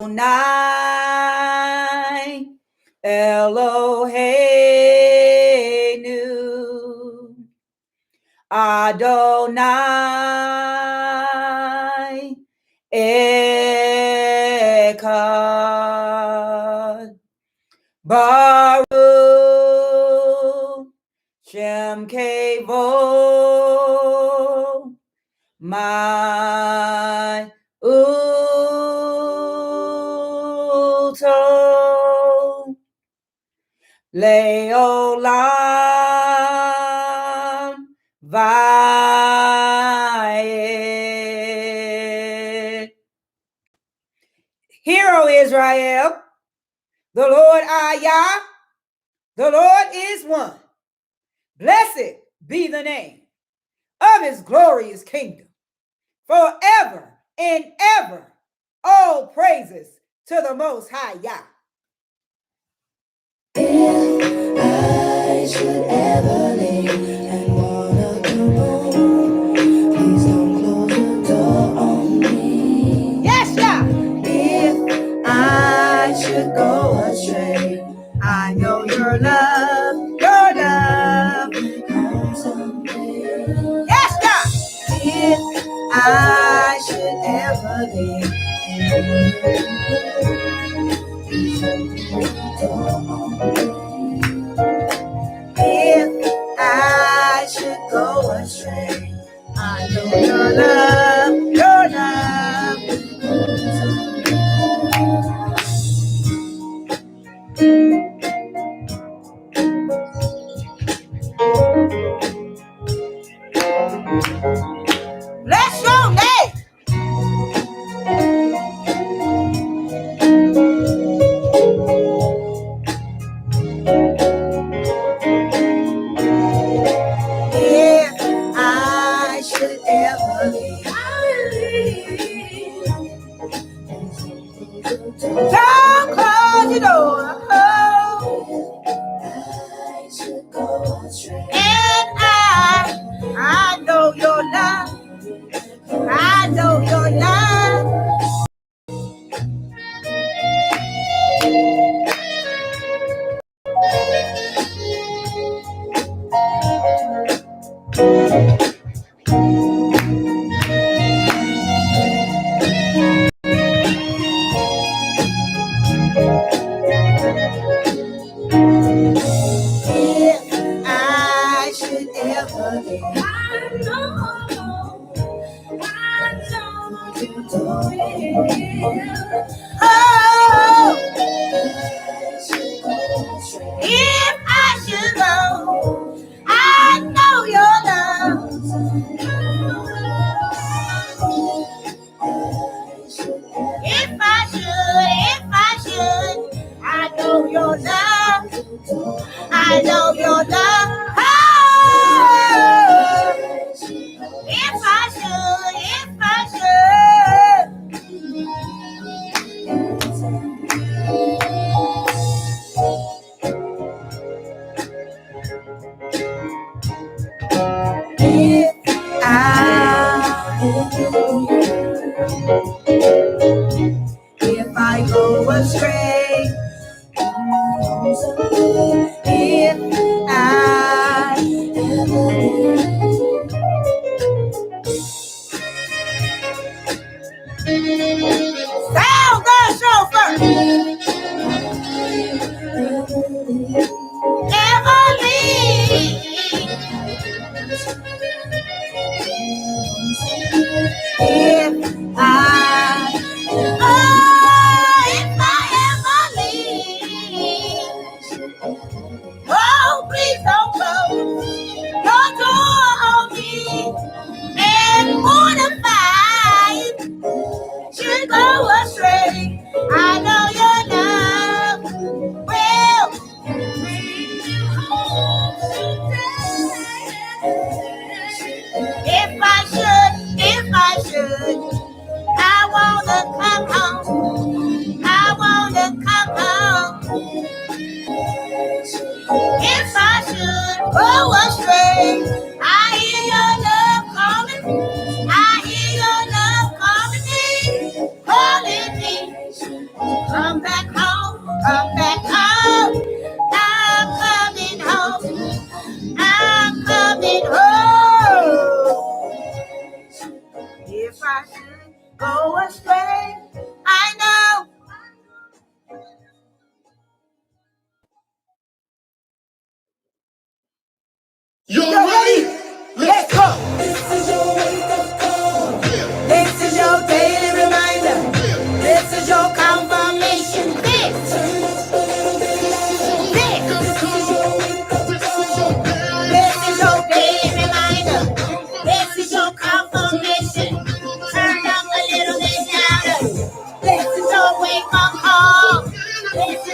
Adonai, Eloheinu, Adonai, Echad, Baruch, Shem Kevo, my Uto, Leolam, Vaed. Hear, O Israel, the Lord our Yah, the Lord is one. Blessed be the name of his glorious kingdom, forever and ever. All praises to the Most High Yah. If I should ever leave and wanna come home, please don't close the door on me. Yes, Yah. If I should go astray, I know your love will come someday. Yes, Yah. If I should ever leave and please don't close the door on me. If I should go astray, I know your love. Bless your name. If I should ever leave, Don't close your door. I should go astray. And I know your love. I know your love. If I should ever leave, I know you don't will. Oh, I should go astray. if I should go, I know your love. If I should, I know your love. I know your love. Oh, if I should. If I go astray, if I ever Sound the chauffeur. Never leave. if I Oh, if I ever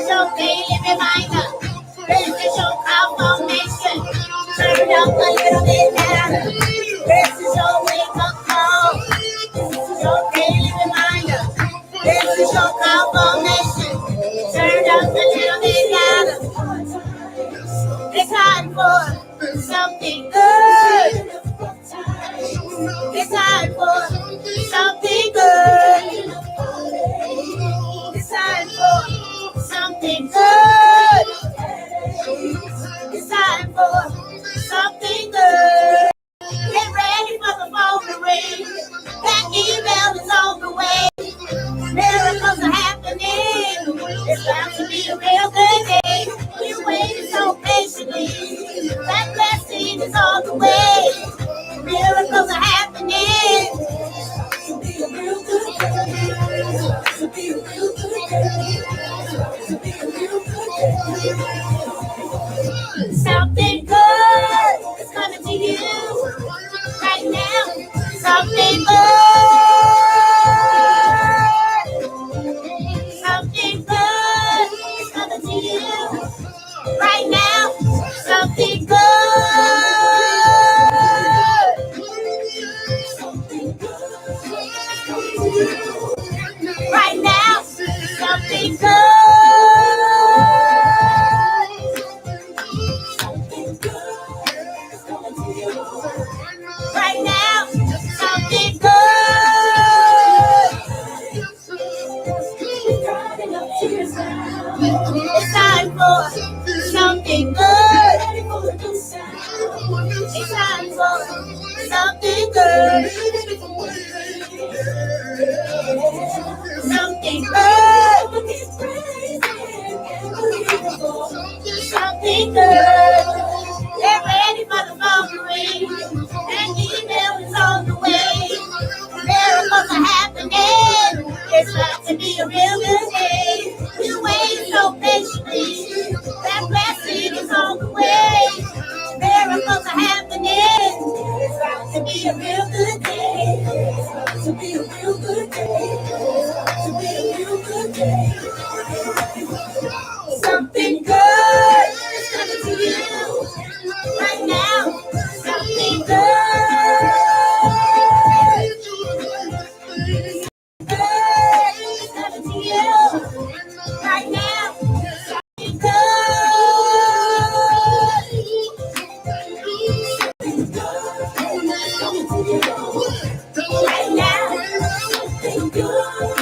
your daily reminder. This is your confirmation. Turn up a little bit louder. This is your wake-up call. This is your daily reminder. This is your confirmation. Turn up a little bit louder. It's time for something good. It's time for something good. It's time for something good. It's time for something good. Get ready for the phone to ring. That email is on the way. Miracles are happening. It's about to be a real good day. You waited so patiently. That blessing is on the way. Miracles are happening. To be a real good day. To be a real good day. To be a real good day. Something good is coming to you right now. Something good. Something good is coming to you right now. Something good. Right now, something good. Something good is coming to you. Right now, something good. It's time for something good. It's time for something good. Something good. Something good. Get ready for the phone to ring. An email is on the way. Miracles are happening. It's about to be a real good day. You wait so patiently. That blessing is on the way. Miracles are happening. It's about to be a real good day. It's about to be a real good day. To be a real good day. Something good is coming to you right now. Something good. Good is coming to you right now. Something good. Something good is coming to you right now. Something good.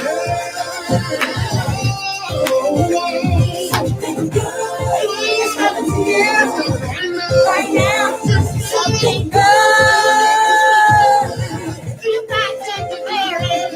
Something good is coming to you right now. Something good. You got to declare it.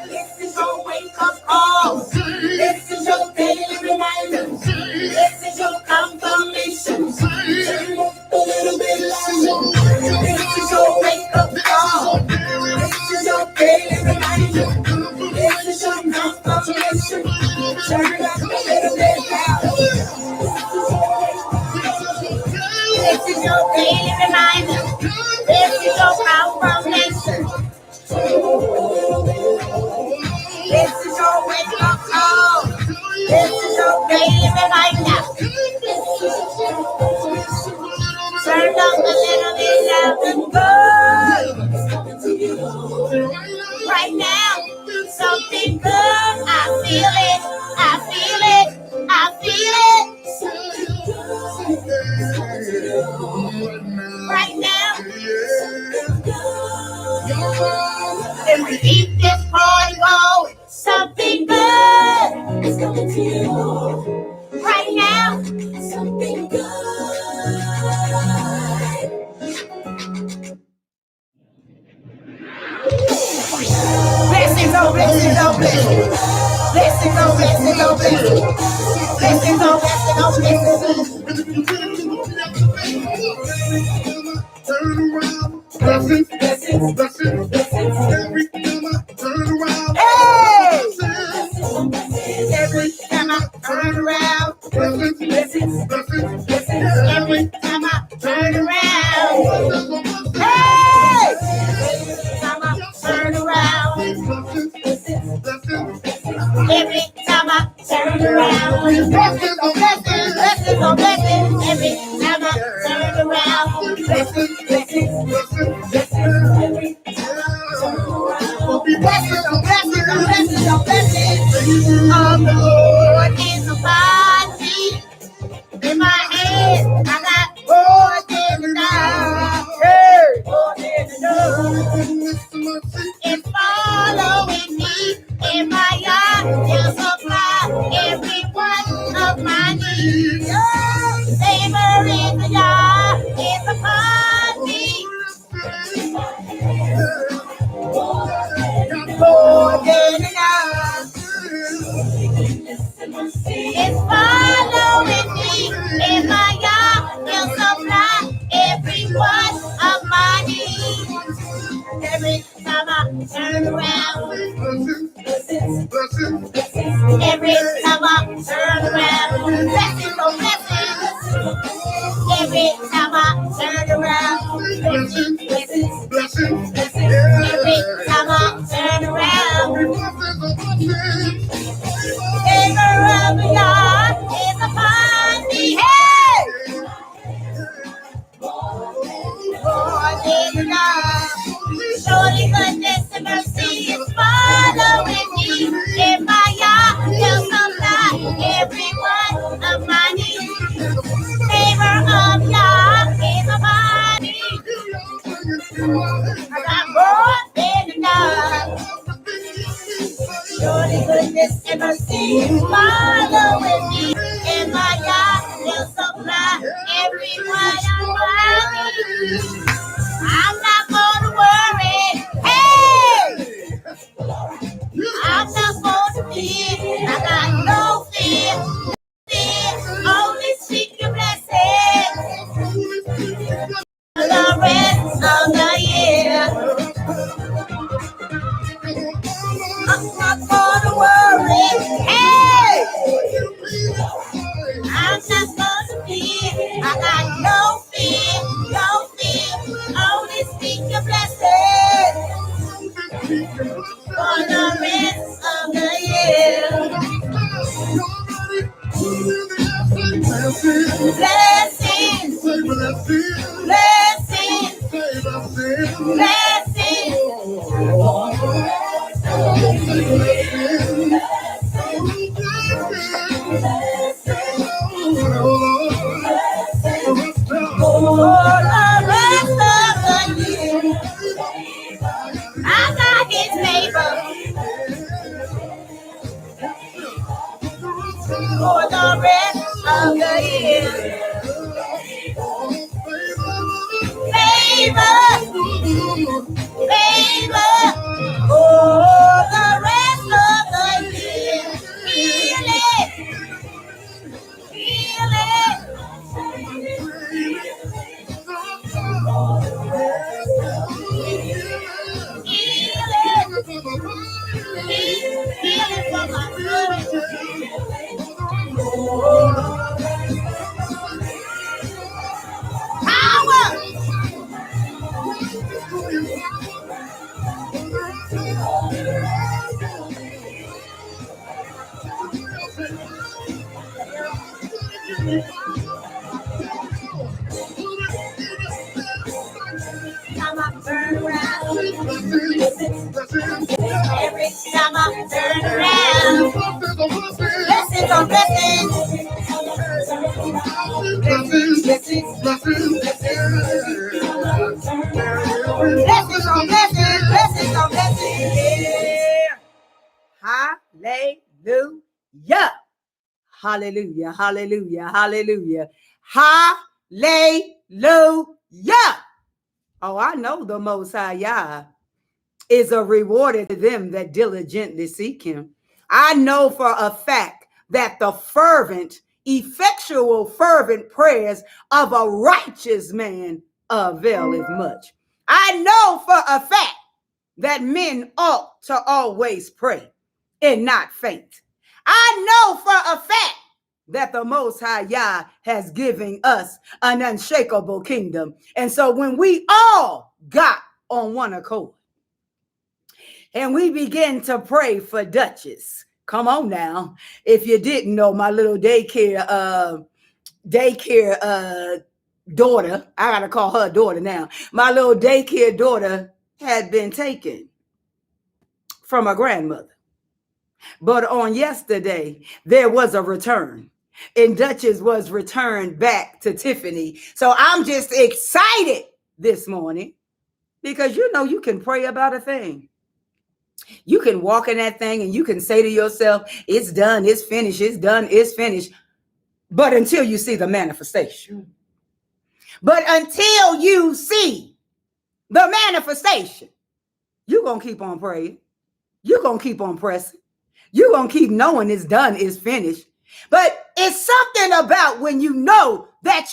This is your wake-up call. This is your daily reminder. This is your confirmation. Turn up a little bit louder. This is your wake-up call. This is your daily reminder. This is your confirmation. Turn up a little bit louder. This is your daily reminder. This is your confirmation. This is your wake-up call. This is your daily reminder. Turn up a little bit louder. Good. Right now, something good. I feel it. I feel it. I feel it. Right now. And we keep this party going. Something good is coming to you right now. Something good. Blessings on blessings on blessings. Blessings on blessings on blessings. Blessings on blessings on blessings. Turn around. Blessings, blessings, blessings, blessings. Every time I turn around. Hey! Every time I turn around. Blessings, blessings, blessings, blessings. Every time I turn around. Hey! Every time I turn around. Every time I turn around. of the Lord is upon me. In my hand, I got more than enough. Hey. More than enough. It's following me. In my yard, he'll supply every one of my needs. Favor in the yard is upon me. More than enough. It's following me. In my yard, he'll supply every one of my needs. Every time I turn around, every time I turn around, blessings on blessings. Every time I turn around, blessings, blessings, blessings. Every time I turn around, favor of the Lord is upon me. Hey! More than enough. Surely goodness and mercy is following me. In my yard, he'll supply every one of my needs. Favor of Yah is upon me. I got more than enough. Surely goodness and mercy is following me. In my yard, he'll supply every one of my needs. I'm not gonna worry. Hey! I'm not gonna fear. I got no fear. Only seek your blessing for the rest of the year. I'm not gonna worry. Hey! I'm not gonna fear. I got no fear, no fear. Only speak your blessing for the rest of the year. Blessings, blessings, blessings. I got his favor for the rest of the year. Favor, favor for the rest of the year. Feel it, feel it. Feel it for my good. Power. Time I turn around, every time I turn around, blessings on blessings, blessings, blessings, blessings, blessings on blessings, blessings on blessings. Hallelujah. Hallelujah. Hallelujah. Hallelujah. Hallelujah. Oh, I know the Most High Yah is a rewarder to them that diligently seek him. I know for a fact that the fervent, effectual, fervent prayers of a righteous man availeth much. I know for a fact that men ought to always pray and not faint. I know for a fact that the Most High Yah has given us an unshakable kingdom. And so when we all got on one accord and we began to pray for Duchess, come on now. If you didn't know, my little daycare daughter, I gotta call her daughter now. My little daycare daughter had been taken from her grandmother. But on yesterday, there was a return. And Duchess was returned back to Tiffany. So I'm just excited this morning because you can pray about a thing. You can walk in that thing and you can say to yourself, it's done, it's finished, it's done, it's finished. But until you see the manifestation. But until you see the manifestation, you're going to keep on praying. You're going to keep on pressing. You're going to keep knowing it's done, it's finished. But it's something about when you know that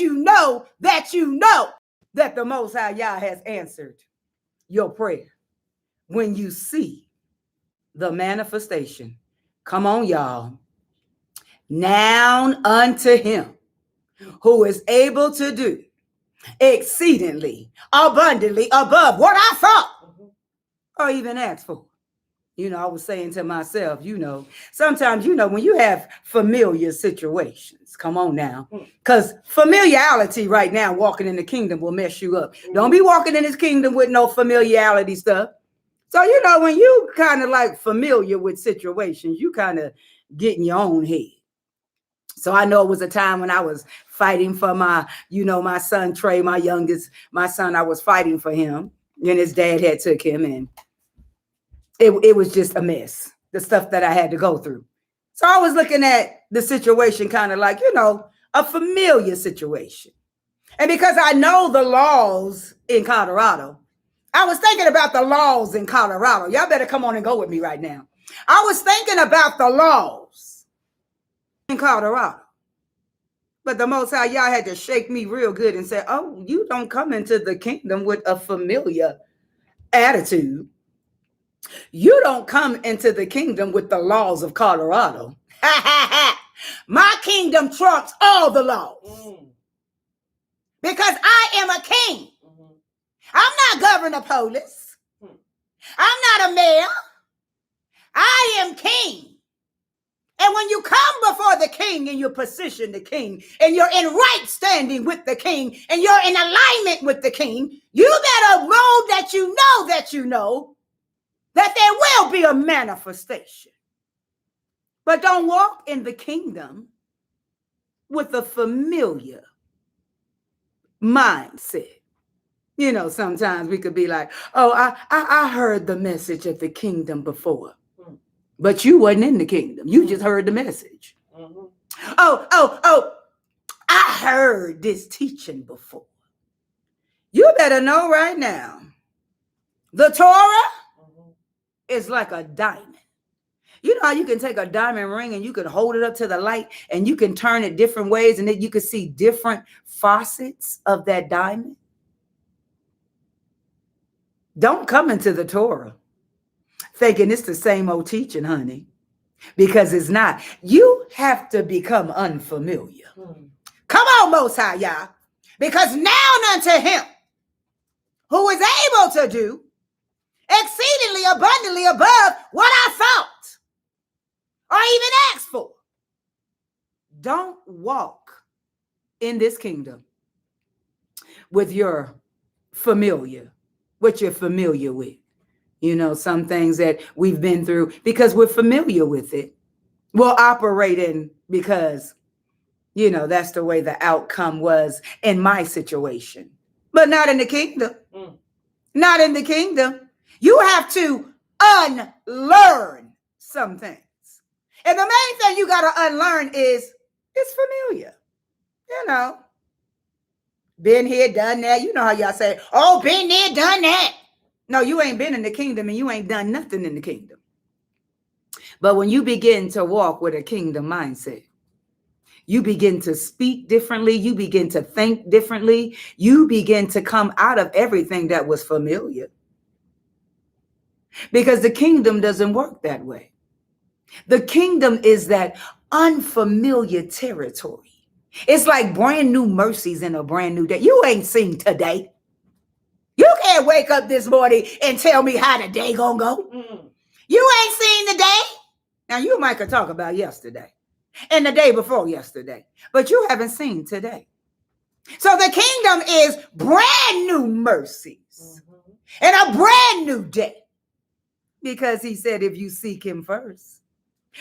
that the Most High Yah has answered your prayer. When you see the manifestation. Come on, y'all. Now unto him who is able to do exceedingly abundantly above what I thought or even asked for. I was saying to myself, sometimes, when you have familiar situations, come on now, because familiarity right now, walking in the kingdom will mess you up. Don't be walking in this kingdom with no familiarity stuff. So, when you kind of like familiar with situations, you kind of get in your own head. So I know it was a time when I was fighting for my son, Trey, my youngest, my son, I was fighting for him and his dad had took him and it was just a mess, the stuff that I had to go through. So I was looking at the situation kind of like, a familiar situation. And because I know the laws in Colorado, I was thinking about the laws in Colorado. Y'all better come on and go with me right now. I was thinking about the laws in Colorado. But the Most High Yah had to shake me real good and say, oh, you don't come into the kingdom with a familiar attitude. You don't come into the kingdom with the laws of Colorado. My kingdom trumps all the laws. Because I am a king. I'm not governor polis. I'm not a mayor. I am king. And when you come before the king and you position the king and you're in right standing with the king and you're in alignment with the king, you better know that there will be a manifestation. But don't walk in the kingdom with a familiar mindset. Sometimes we could be like, oh, I heard the message of the kingdom before. But you wasn't in the kingdom. You just heard the message. Oh, I heard this teaching before. You better know right now, the Torah is like a diamond. You know how you can take a diamond ring and you can hold it up to the light and you can turn it different ways and then you can see different facets of that diamond? Don't come into the Torah thinking it's the same old teaching, honey, because it's not. You have to become unfamiliar. Come on, Most High Yah, because now unto him who is able to do exceedingly abundantly above what I thought or even asked for. Don't walk in this kingdom with your familiar, what you're familiar with. Some things that we've been through because we're familiar with it. We'll operate in because, that's the way the outcome was in my situation. But not in the kingdom. Not in the kingdom. You have to unlearn some things. And the main thing you got to unlearn is it's familiar. Been here, done that. You know how y'all say, oh, been there, done that. No, you ain't been in the kingdom and you ain't done nothing in the kingdom. But when you begin to walk with a kingdom mindset, you begin to speak differently. You begin to think differently. You begin to come out of everything that was familiar. Because the kingdom doesn't work that way. The kingdom is that unfamiliar territory. It's like brand new mercies in a brand new day. You ain't seen today. You can't wake up this morning and tell me how the day gonna go. You ain't seen the day. Now you might could talk about yesterday and the day before yesterday, but you haven't seen today. So the kingdom is brand new mercies and a brand new day because he said, if you seek him first,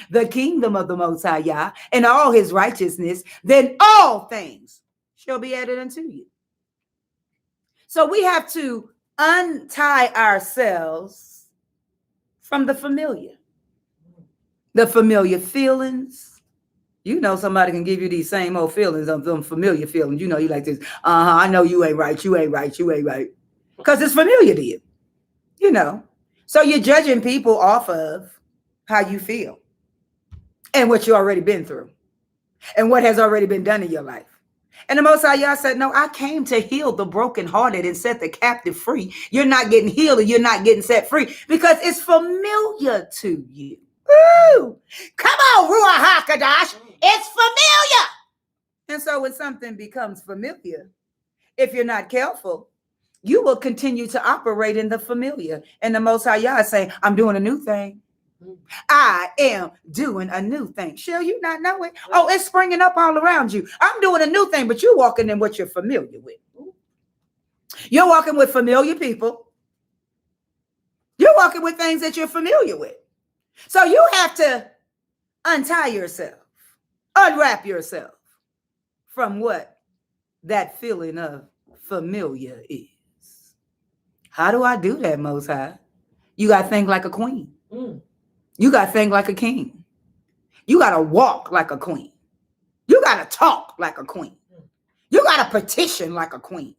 the kingdom of the Most High Yah, and all his righteousness, then all things shall be added unto you. So we have to untie ourselves from the familiar feelings. You know, somebody can give you these same old feelings of them familiar feelings. You know, you like this. I know you ain't right. You ain't right. You ain't right. Because it's familiar to you. You know. So you're judging people off of how you feel and what you already been through and what has already been done in your life. And the Most High Yah said, no, I came to heal the brokenhearted and set the captive free. You're not getting healed or you're not getting set free because it's familiar to you. Woo! Come on, Ruach HaKodesh. It's familiar. And so when something becomes familiar, if you're not careful, you will continue to operate in the familiar. And the Most High Yah is saying, I'm doing a new thing. I am doing a new thing. Shall you not know it? Oh, it's springing up all around you. I'm doing a new thing, but you're walking in what you're familiar with. You're walking with familiar people. You're walking with things that you're familiar with. So you have to untie yourself, unwrap yourself from what that feeling of familiar is. How do I do that, Most High? You got to think like a queen. You got to think like a king. You got to walk like a queen. You got to talk like a queen. You got to petition like a queen.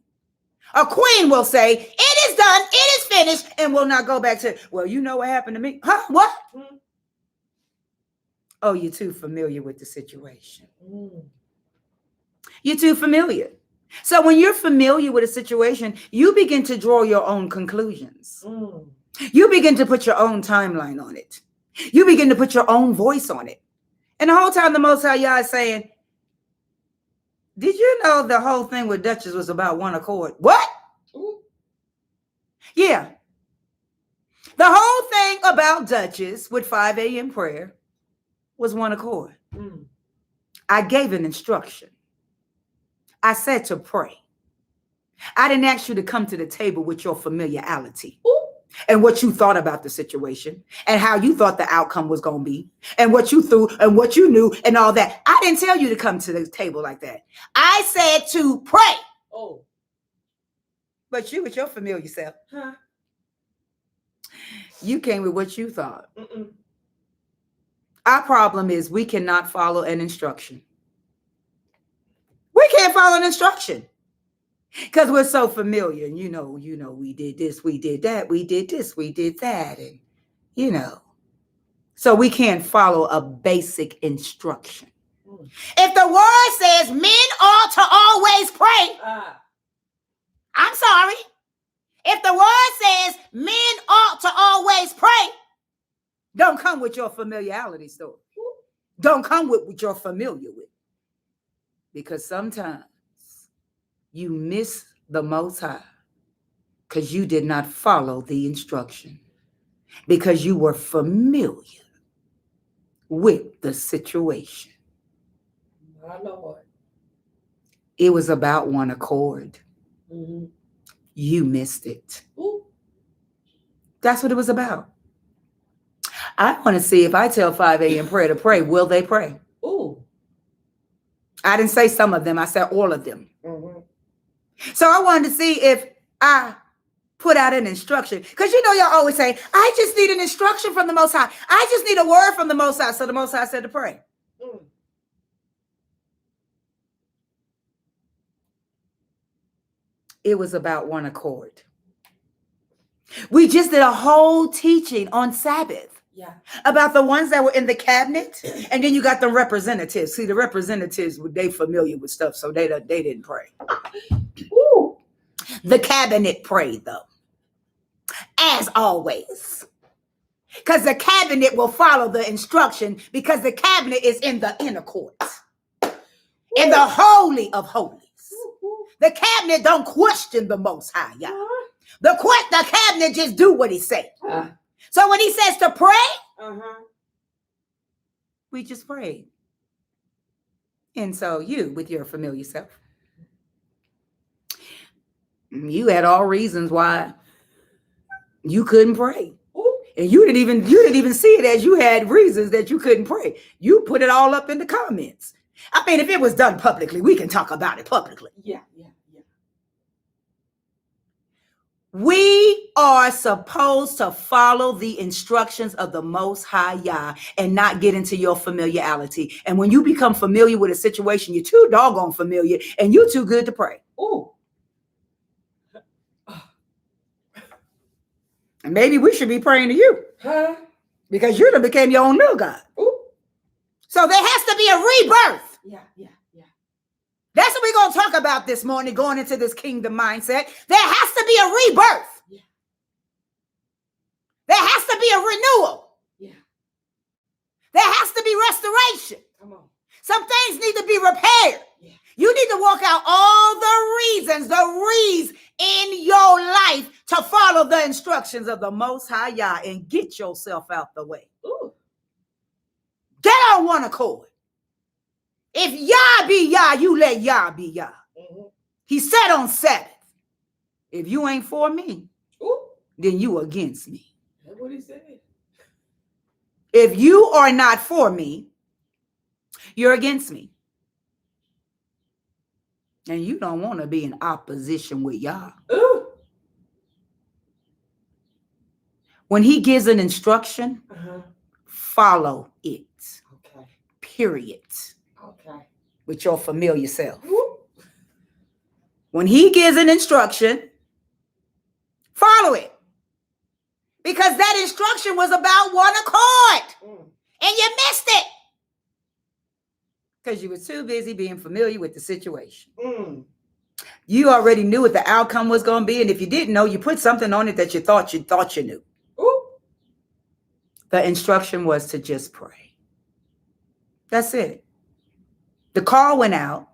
A queen will say, it is done, it is finished, and will not go back to, well, you know what happened to me? Huh? What? Oh, you're too familiar with the situation. You're too familiar. So when you're familiar with a situation, you begin to draw your own conclusions. You begin to put your own timeline on it. You begin to put your own voice on it. And the whole time the Most High Yah is saying, did you know the whole thing with Duchess was about one accord? What? Yeah. The whole thing about Duchess with 5 a.m. prayer was one accord. I gave an instruction. I said to pray. I didn't ask you to come to the table with your familiarity and what you thought about the situation and how you thought the outcome was going to be and what you threw and what you knew and all that. I didn't tell you to come to the table like that. I said to pray. But you with your familiar self, you came with what you thought. Our problem is we cannot follow an instruction. We can't follow an instruction because we're so familiar. And you know, we did this, we did that, we did this, we did that. And, so we can't follow a basic instruction. If the word says men ought to always pray, I'm sorry. If the word says men ought to always pray, don't come with your familiarity story. Don't come with what you're familiar with. Because sometimes you miss the Most High because you did not follow the instruction. Because you were familiar with the situation. My Lord. It was about one accord. You missed it. That's what it was about. I want to see if I tell 5 a.m. prayer to pray, will they pray? I didn't say some of them. I said all of them. So I wanted to see if I put out an instruction. Because y'all always say, I just need an instruction from the Most High. I just need a word from the Most High. So the Most High said to pray. It was about one accord. We just did a whole teaching on Sabbath. About the ones that were in the cabinet, and then you got the representatives. See, the representatives, they familiar with stuff, so they didn't pray. The cabinet prayed, though, as always, because the cabinet will follow the instruction because the cabinet is in the inner courts, in the holy of holies. The cabinet don't question the Most High, y'all. The cabinet just do what he said. So when he says to pray, we just prayed. And so you, with your familiar self, you had all reasons why you couldn't pray. And you didn't even see it as you had reasons that you couldn't pray. You put it all up in the comments. I mean, if it was done publicly, we can talk about it publicly. Yeah. We are supposed to follow the instructions of the Most High Yah and not get into your familiarity. And when you become familiar with a situation, you're too doggone familiar and you're too good to pray. Ooh. And maybe we should be praying to you. Huh? Because you done became your own little God. Ooh. So there has to be a rebirth. Yeah. That's what we're going to talk about this morning, going into this kingdom mindset. There has to be a rebirth. Yeah. There has to be a renewal. Yeah. There has to be restoration. Come on. Some things need to be repaired. Yeah. You need to walk out all the reasons in your life to follow the instructions of the Most High Yah and get yourself out the way. Ooh. Get on one accord. If Yah be Yah, you let Yah be Yah. Mm-hmm. He said on Sabbath, if you ain't for me, Ooh. then you against me. That's what he said. If you are not for me, you're against me. And you don't want to be in opposition with Yah. Ooh. When he gives an instruction, follow it. Okay. Period. Okay. With your familiar self. Ooh. When he gives an instruction, follow it. Because that instruction was about one accord. And you missed it. Because you were too busy being familiar with the situation. You already knew what the outcome was going to be. And if you didn't know, you put something on it that you thought you knew. Ooh. The instruction was to just pray. That's it. The call went out.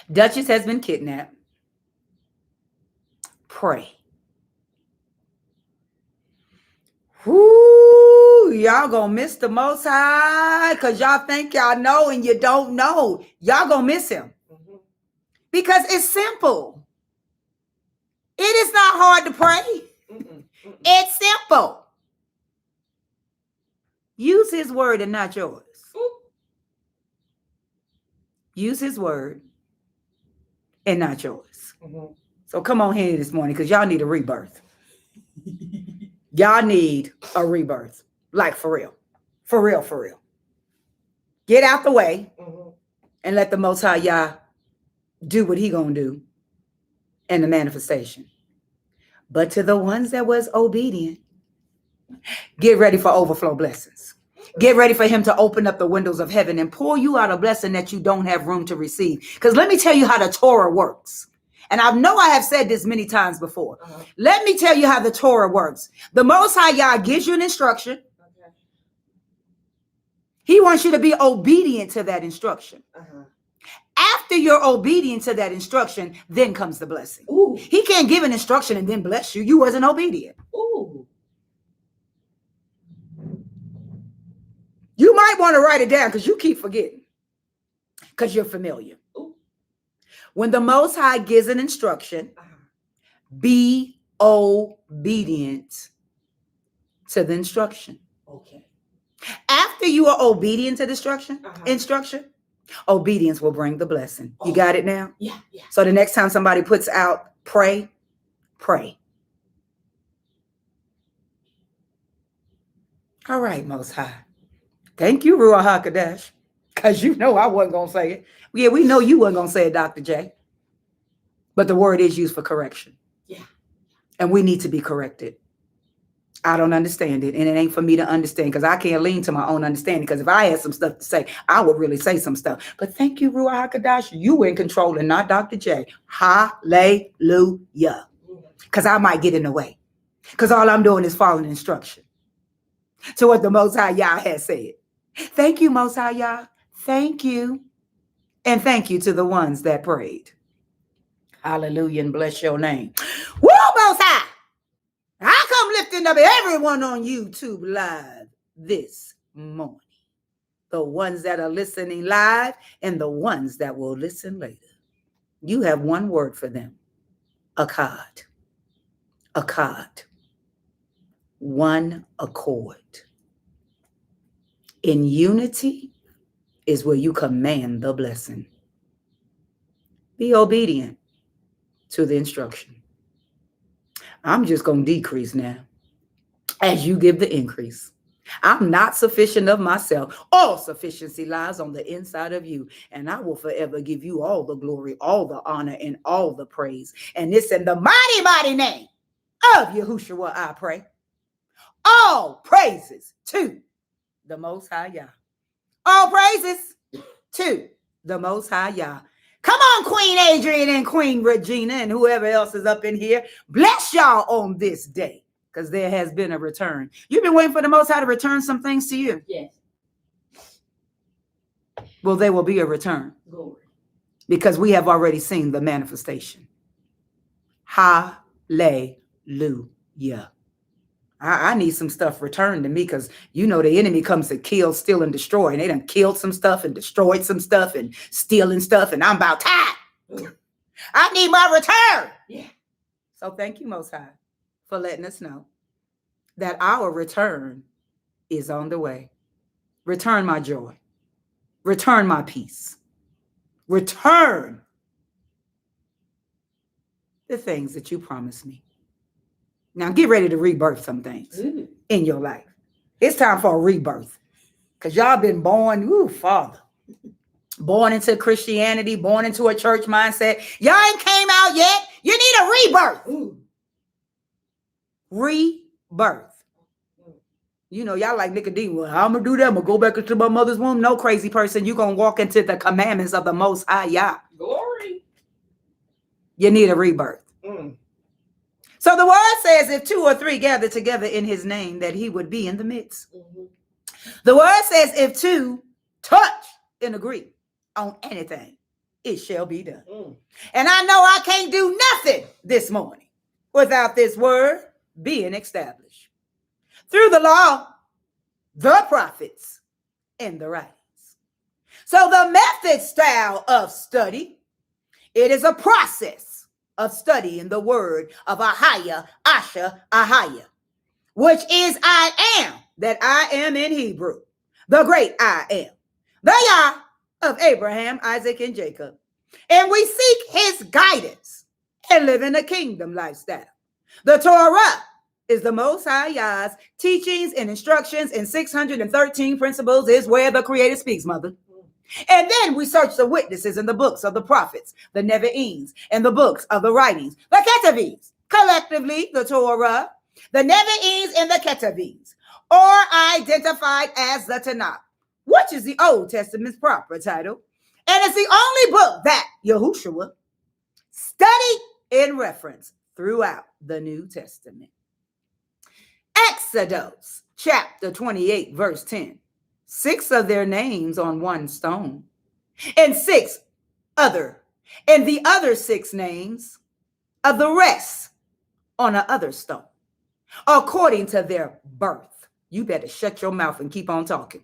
Duchess has been kidnapped. Pray. Whoo, y'all gonna miss the Most High because y'all think y'all know and you don't know. Y'all gonna miss him. Because it's simple. It is not hard to pray. It's simple. Use his word and not yours. Use his word and not yours. So come on here this morning because y'all need a rebirth. Y'all need a rebirth. Like for real. For real, for real. Get out the way and let the Most High Yah do what he gonna do in the manifestation. But to the ones that was obedient, get ready for overflow blessings. Get ready for him to open up the windows of heaven and pour you out a blessing that you don't have room to receive. Because let me tell you how the Torah works. And I know I have said this many times before. Let me tell you how the Torah works. The Most High Yah gives you an instruction. He wants you to be obedient to that instruction. After you're obedient to that instruction, then comes the blessing. Ooh. He can't give an instruction and then bless you. You wasn't obedient. Ooh. You might want to write it down because you keep forgetting. Because you're familiar. Ooh. When the Most High gives an instruction, be obedient to the instruction. Okay. After you are obedient to the instruction, obedience will bring the blessing. You got it now? Yeah. So the next time somebody puts out, pray. All right, Most High. Thank you, Ruach HaKodesh. Because you know I wasn't going to say it. Yeah, we know you weren't going to say it, Dr. J. But the word is used for correction. Yeah. And we need to be corrected. I don't understand it. And it ain't for me to understand because I can't lean to my own understanding. Because if I had some stuff to say, I would really say some stuff. But thank you, Ruach HaKodesh. You in control and not Dr. J. Hallelujah. Because I might get in the way. Because all I'm doing is following instruction to what the Most High Yah has said. Thank you, Most High Yah. Thank you. And thank you to the ones that prayed. Hallelujah and bless your name. Woo, Most High. I come lifting up everyone on YouTube live this morning. The ones that are listening live and the ones that will listen later. You have one word for them. Akkad. Akkad. one accord. In unity is where you command the blessing. Be obedient to the instruction. I'm just going to decrease now as you give the increase. I'm not sufficient of myself. All sufficiency lies on the inside of you. And I will forever give you all the glory, all the honor, and all the praise. And it's in the mighty, mighty name of Yahushua, I pray. All praises to the Most High Yah. All praises to the Most High Yah. Come on, Queen Adrian and Queen Regina and whoever else is up in here. Bless y'all on this day, because there has been a return. You've been waiting for the Most High to return some things to you. Yes. Well, there will be a return. Glory. Because we have already seen the manifestation. Hallelujah. I need some stuff returned to me, because you know the enemy comes to kill, steal, and destroy. And they done killed some stuff and destroyed some stuff and stealing stuff. And I'm about tired. I need my return. Yeah. So thank you, Most High, for letting us know that our return is on the way. Return my joy. Return my peace. Return the things that you promised me. Now get ready to rebirth some things in your life. It's time for a rebirth, because y'all been born, Father, born into Christianity, born into a church mindset. Y'all ain't came out yet. You need a rebirth. Rebirth. You know, y'all like Nicodemus. Well, I'm going to do that. I'm going to go back into my mother's womb. No, crazy person. You're going to walk into the commandments of the Most High Yah. Glory. You need a rebirth. So the word says, if 2 or 3 gather together in his name, that he would be in the midst. The word says, if 2 touch and agree on anything, it shall be done. And I know I can't do nothing this morning without this word being established through the law, the prophets, and the writings. So the method style of study, it is a process of studying the word of Ahaya, Asha, Ahaya, which is I am that I am in Hebrew, the great I am, the Yah of Abraham, Isaac, and Jacob. And we seek his guidance and live in a kingdom lifestyle. The Torah is the Most High Yah's teachings and instructions, and 613 principles is where the Creator speaks, mother. And then we search the witnesses in the books of the prophets, the Nevi'im, and the books of the writings, the Ketuvim, collectively the Torah, the Nevi'im, and the Ketuvim, or identified as the Tanakh, which is the Old Testament's proper title. And it's the only book that Yahushua studied in reference throughout the New Testament. Exodus chapter 28, verse 10. 6 of their names on one stone, and the other 6 names of the rest on another stone, according to their birth. You better shut your mouth and keep on talking.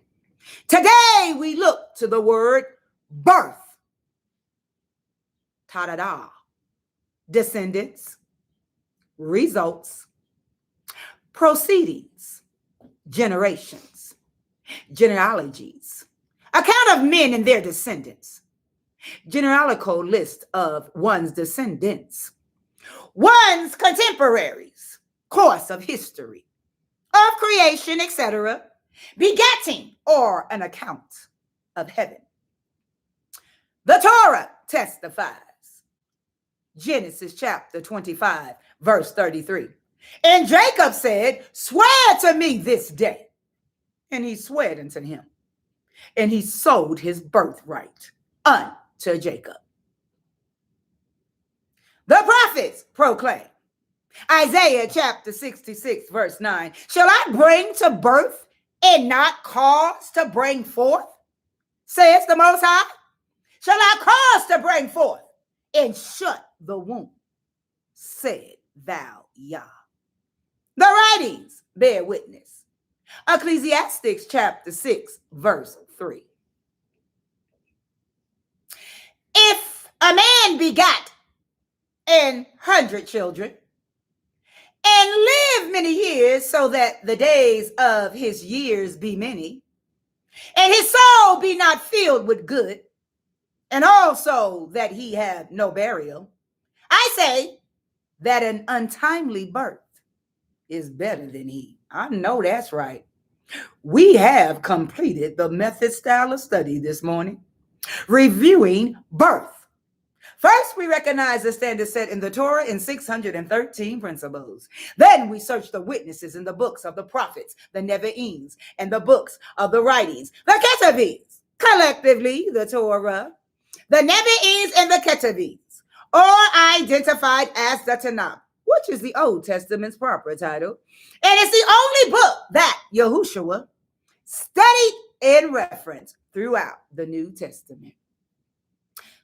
Today we look to the word birth. Ta-da-da. Descendants, results, proceedings, generations, genealogies, account of men and their descendants, genealogical list of one's descendants, one's contemporaries, course of history, of creation, etc., begetting, or an account of heaven. The Torah testifies. Genesis chapter 25, verse 33. And Jacob said, swear to me this day. And he swore unto him, and he sold his birthright unto Jacob. The prophets proclaim. Isaiah chapter 66, verse 9. Shall I bring to birth and not cause to bring forth? Says the Most High. Shall I cause to bring forth and shut the womb? Said thou, Yah. The writings bear witness. Ecclesiastes chapter 6, verse 3. If a man begat 100 children, and live many years, so that the days of his years be many, and his soul be not filled with good, and also that he have no burial, I say that an untimely birth is better than he. I know that's right. We have completed the method style of study this morning, reviewing birth. First, we recognize the standard set in the Torah in 613 principles. Then we search the witnesses in the books of the prophets, the Nevi'im, and the books of the writings, the Ketuvim. Collectively, the Torah, the Nevi'im, and the Ketuvim are identified as the Tanakh, which is the Old Testament's proper title. And it's the only book that Yahushua studied and referenced throughout the New Testament.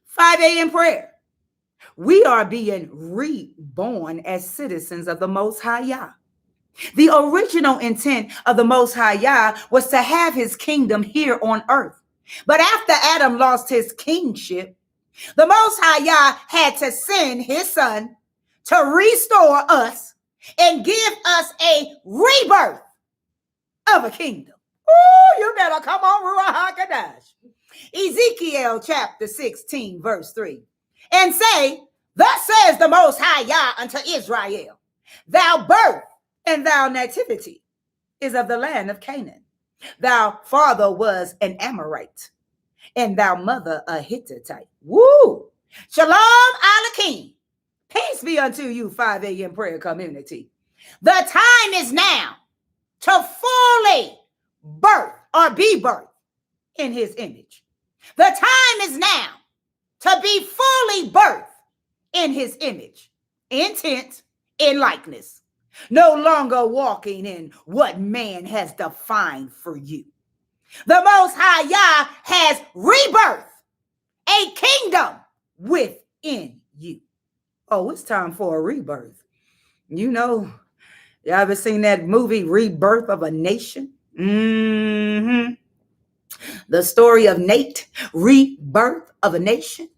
5 a.m. prayer. We are being reborn as citizens of the Most High Yah. The original intent of the Most High Yah was to have his kingdom here on earth. But after Adam lost his kingship, the Most High Yah had to send his son to restore us and give us a rebirth of a kingdom. Oh, you better come on, Ruach HaKodesh. Ezekiel chapter 16, verse 3. And say, thus says the Most High Yah unto Israel, thou birth and thou nativity is of the land of Canaan. Thou father was an Amorite, and thou mother a Hittite. Woo! Shalom Aleichem. Peace be unto you, 5 a.m. prayer community. The time is now to fully birth or be birthed in his image. The time is now to be fully birthed in his image, intent, in likeness. No longer walking in what man has defined for you. The Most High Yah has rebirthed a kingdom within you. Oh, it's time for a rebirth. You know, you ever seen that movie, Rebirth of a Nation? Mm-hmm. The story of Nate, Rebirth of a Nation.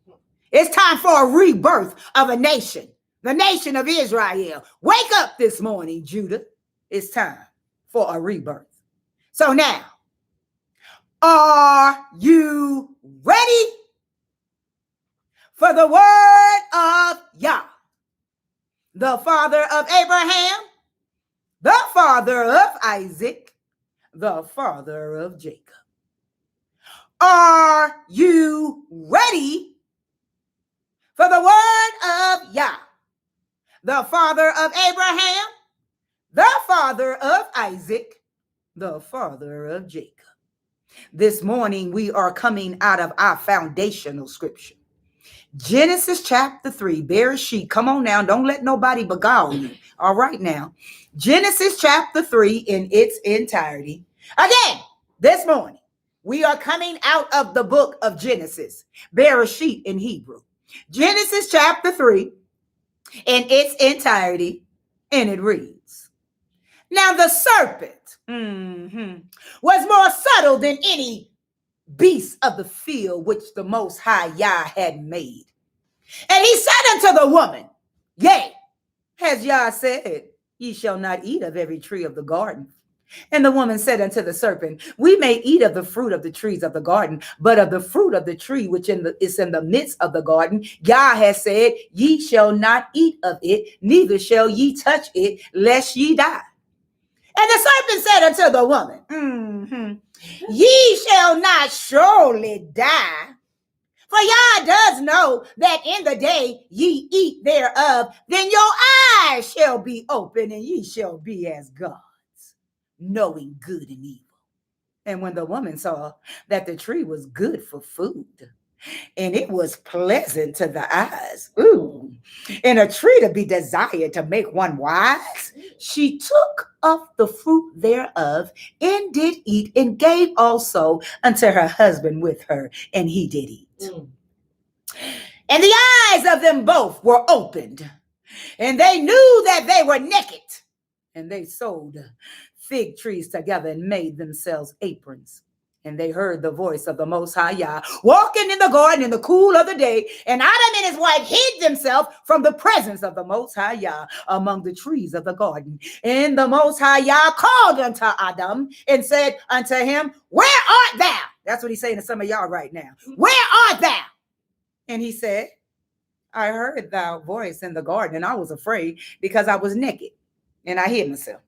It's time for a rebirth of a nation, the nation of Israel. Wake up this morning, Judah. It's time for a rebirth. So now, are you ready for the word of Yah, the father of Abraham, the father of Isaac, the father of Jacob? Are you ready for the word of Yah, the father of Abraham, the father of Isaac, the father of Jacob? This morning, we are coming out of our foundational scripture. Genesis chapter 3, Bereshit. Come on now, don't let nobody beguile you. All right now. Genesis chapter 3 in its entirety. Again, this morning, we are coming out of the book of Genesis, Bereshit in Hebrew. Genesis chapter 3 in its entirety, and it reads, now the serpent was more subtle than any beast of the field which the Most High Yah had made. And he said unto the woman, yea, has Yah said, ye shall not eat of every tree of the garden? And the woman said unto the serpent, we may eat of the fruit of the trees of the garden, but of the fruit of the tree which is in the midst of the garden, Yah has said, ye shall not eat of it, neither shall ye touch it, lest ye die. And the serpent said unto the woman, ye shall not surely die. For Yah does know that in the day ye eat thereof, then your eyes shall be open, and ye shall be as gods, knowing good and evil. And when the woman saw that the tree was good for food, and it was pleasant to the eyes, and a tree to be desired to make one wise, she took of the fruit thereof, and did eat, and gave also unto her husband with her, and he did eat. And the eyes of them both were opened, and they knew that they were naked, and they sewed fig trees together and made themselves aprons. And they heard the voice of the Most High Yah walking in the garden in the cool of the day. And Adam and his wife hid themselves from the presence of the Most High Yah among the trees of the garden. And the Most High Yah called unto Adam and said unto him, where art thou? That's what he's saying to some of y'all right now. Where art thou? And he said, I heard thy voice in the garden, and I was afraid because I was naked, and I hid myself.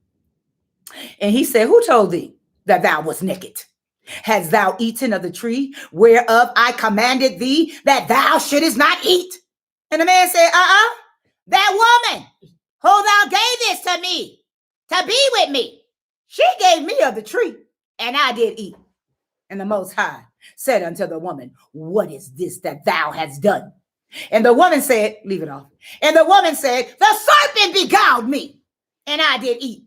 And he said, who told thee that thou was naked? Hast thou eaten of the tree whereof I commanded thee that thou shouldest not eat? And the man said, that woman who thou gavest to me to be with me, she gave me of the tree, and I did eat. And the Most High said unto the woman, what is this that thou hast done? And the woman said, leave it off. And the woman said, the serpent beguiled me, and I did eat.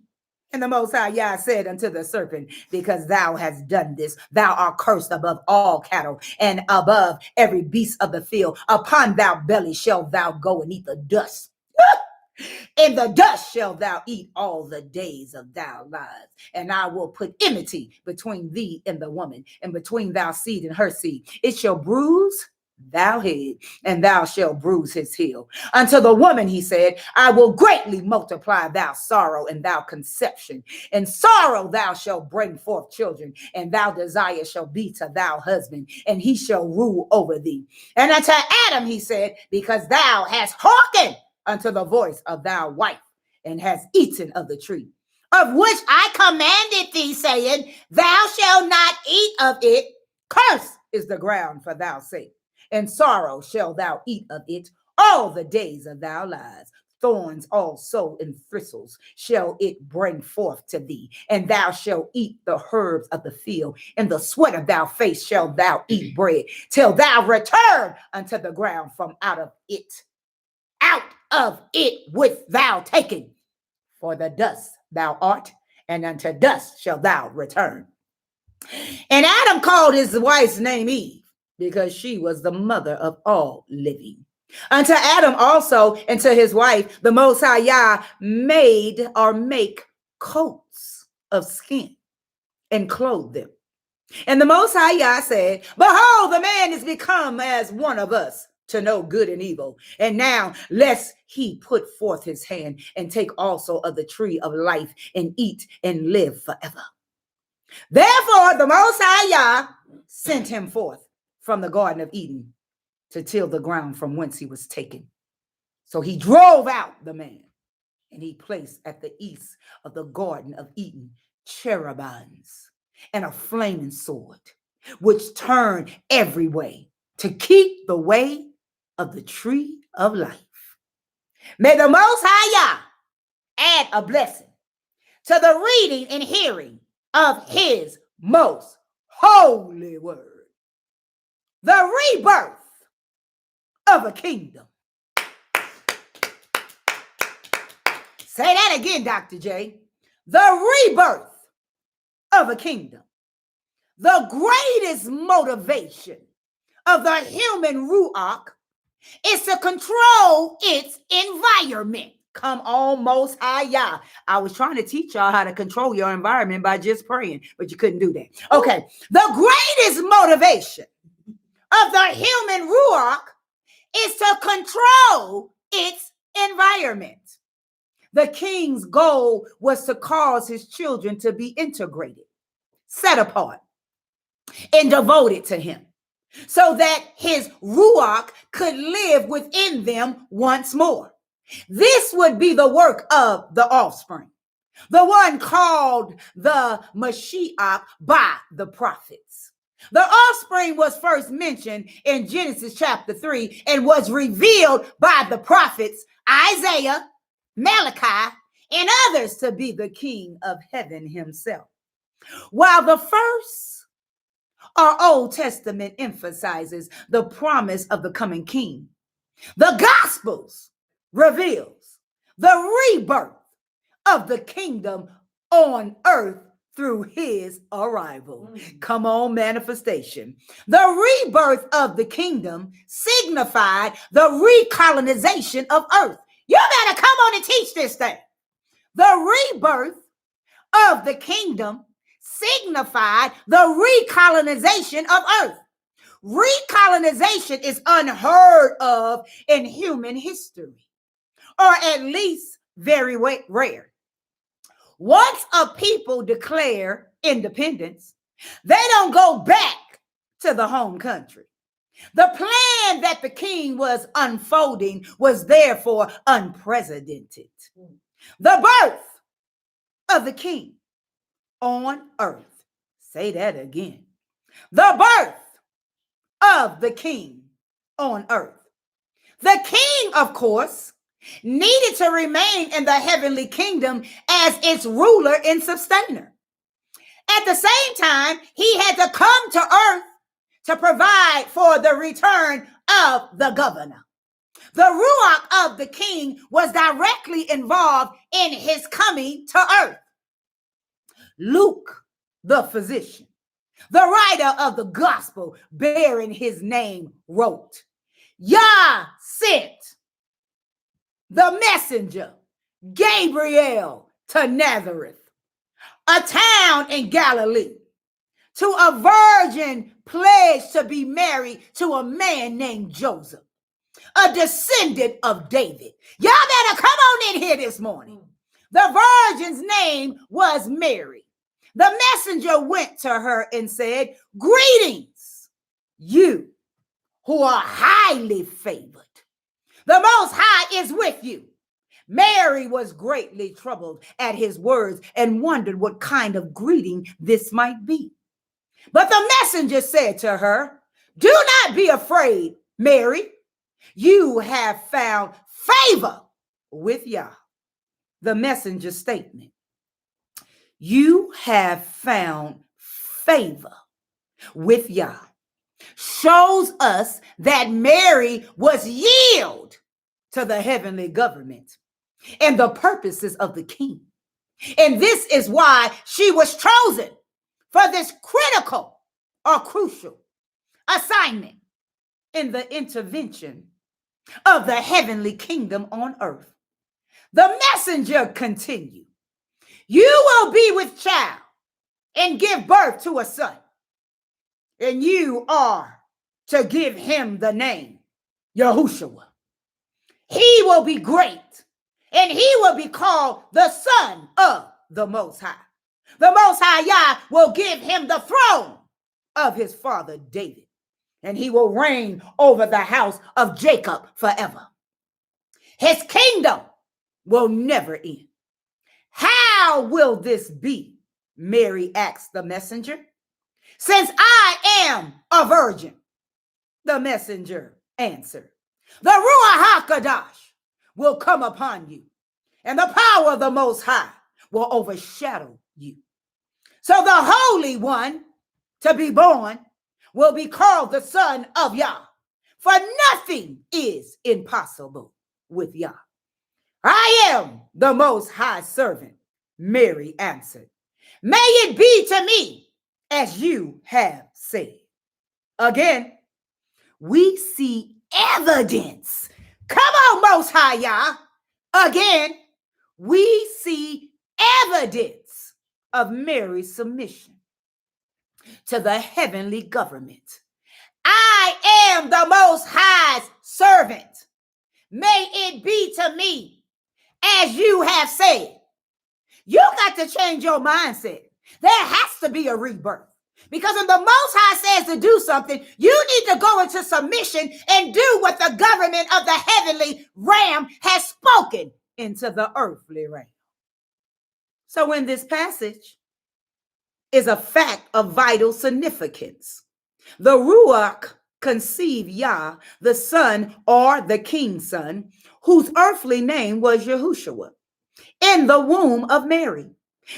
And the Most High Yah said unto the serpent, because thou hast done this, thou art cursed above all cattle and above every beast of the field. Upon thy belly shalt thou go and eat the dust. In the dust shalt thou eat all the days of thy lives. And I will put enmity between thee and the woman, and between thy seed and her seed. It shall bruise thou head, and thou shalt bruise his heel. Unto the woman he said, I will greatly multiply thou sorrow and thou conception. In sorrow thou shalt bring forth children, and thou desire shall be to thou husband, and he shall rule over thee. And unto Adam he said, because thou hast hearkened unto the voice of thy wife, and hast eaten of the tree, of which I commanded thee, saying, thou shalt not eat of it. Cursed is the ground for thy sake, and sorrow shalt thou eat of it all the days of thy lives. Thorns also and thistles shall it bring forth to thee, and thou shalt eat the herbs of the field. In the sweat of thy face shalt thou eat bread, till thou return unto the ground from out of it. Out of it wouldst thou taken, for the dust thou art, and unto dust shalt thou return. And Adam called his wife's name Eve, because she was the mother of all living. Unto Adam also and to his wife, the Most High Yah made or make coats of skin and clothed them. And the Most High Yah said, behold, the man is become as one of us, to know good and evil. And now lest he put forth his hand and take also of the tree of life and eat and live forever. Therefore the Most High Yah sent him forth from the Garden of Eden to till the ground from whence he was taken. So he drove out the man, and he placed at the east of the Garden of Eden cherubims and a flaming sword, which turned every way to keep the way of the tree of life. May the Most High Yah add a blessing to the reading and hearing of his most holy word. The rebirth of a kingdom. Say that again, Dr. J. The rebirth of a kingdom. The greatest motivation of the human ruach is to control its environment. Come on, Most High Yah. I was trying to teach y'all how to control your environment by just praying, but you couldn't do that. Okay. The greatest motivation of the human ruach is to control its environment. The king's goal was to cause his children to be integrated, set apart, and devoted to him, so that his ruach could live within them once more. This would be the work of the offspring, the one called the Mashiach by the prophets. The offspring was first mentioned in Genesis chapter 3 and was revealed by the prophets Isaiah, Malachi, and others to be the king of heaven himself. While the first or Old Testament emphasizes the promise of the coming king, the Gospels reveals the rebirth of the kingdom on earth through his arrival. Come on, manifestation. The rebirth of the kingdom signified the recolonization of earth. You better come on and teach this thing. The rebirth of the kingdom signified the recolonization of earth. Recolonization is unheard of in human history, or at least very rare. Once a people declare independence, they don't go back to the home country. The plan that the king was unfolding was therefore unprecedented. The birth of the king on earth. Say that again. The birth of the king on earth. The king, of course, needed to remain in the heavenly kingdom as its ruler and sustainer. At the same time, he had to come to earth to provide for the return of the governor. The ruach of the king was directly involved in his coming to earth. Luke, the physician, the writer of the gospel bearing his name, wrote, Yah sent the messenger Gabriel to Nazareth, a town in Galilee, to a virgin pledged to be married to a man named Joseph, a descendant of David. Y'all better come on in here this morning. The virgin's name was Mary. The messenger went to her and said, Greetings, you who are highly favored. The Most High is with you. Mary was greatly troubled at his words and wondered what kind of greeting this might be. But the messenger said to her, Do not be afraid, Mary. You have found favor with Yah. The messenger's statement. You have found favor with Yah shows us that Mary was yield to the heavenly government and the purposes of the king. And this is why she was chosen for this critical or crucial assignment in the intervention of the heavenly kingdom on earth. The messenger continued, You will be with child and give birth to a son, and you are to give him the name Yahushua. He will be great, and he will be called the Son of the Most High. The Most High Yah will give him the throne of his father David, and he will reign over the house of Jacob forever. His kingdom will never end. How will this be? Mary asked the messenger. Since I am a virgin, the messenger answered, the Ruach HaKodesh will come upon you, and the power of the Most High will overshadow you. So the Holy One to be born will be called the Son of Yah, for nothing is impossible with Yah. I am the Most High servant, Mary answered. May it be to me as you have said. Again, we see evidence. Come on, Most High Yah. Again, we see evidence of Mary's submission to the heavenly government. I am the Most High's servant. May it be to me as you have said. You got to change your mindset. There has to be a rebirth. Because if the Most High says to do something, you need to go into submission and do what the government of the heavenly realm has spoken into the earthly realm. So in this passage is a fact of vital significance. The Ruach conceived Yah, the son or the king's son, whose earthly name was Yahushua, in the womb of Mary.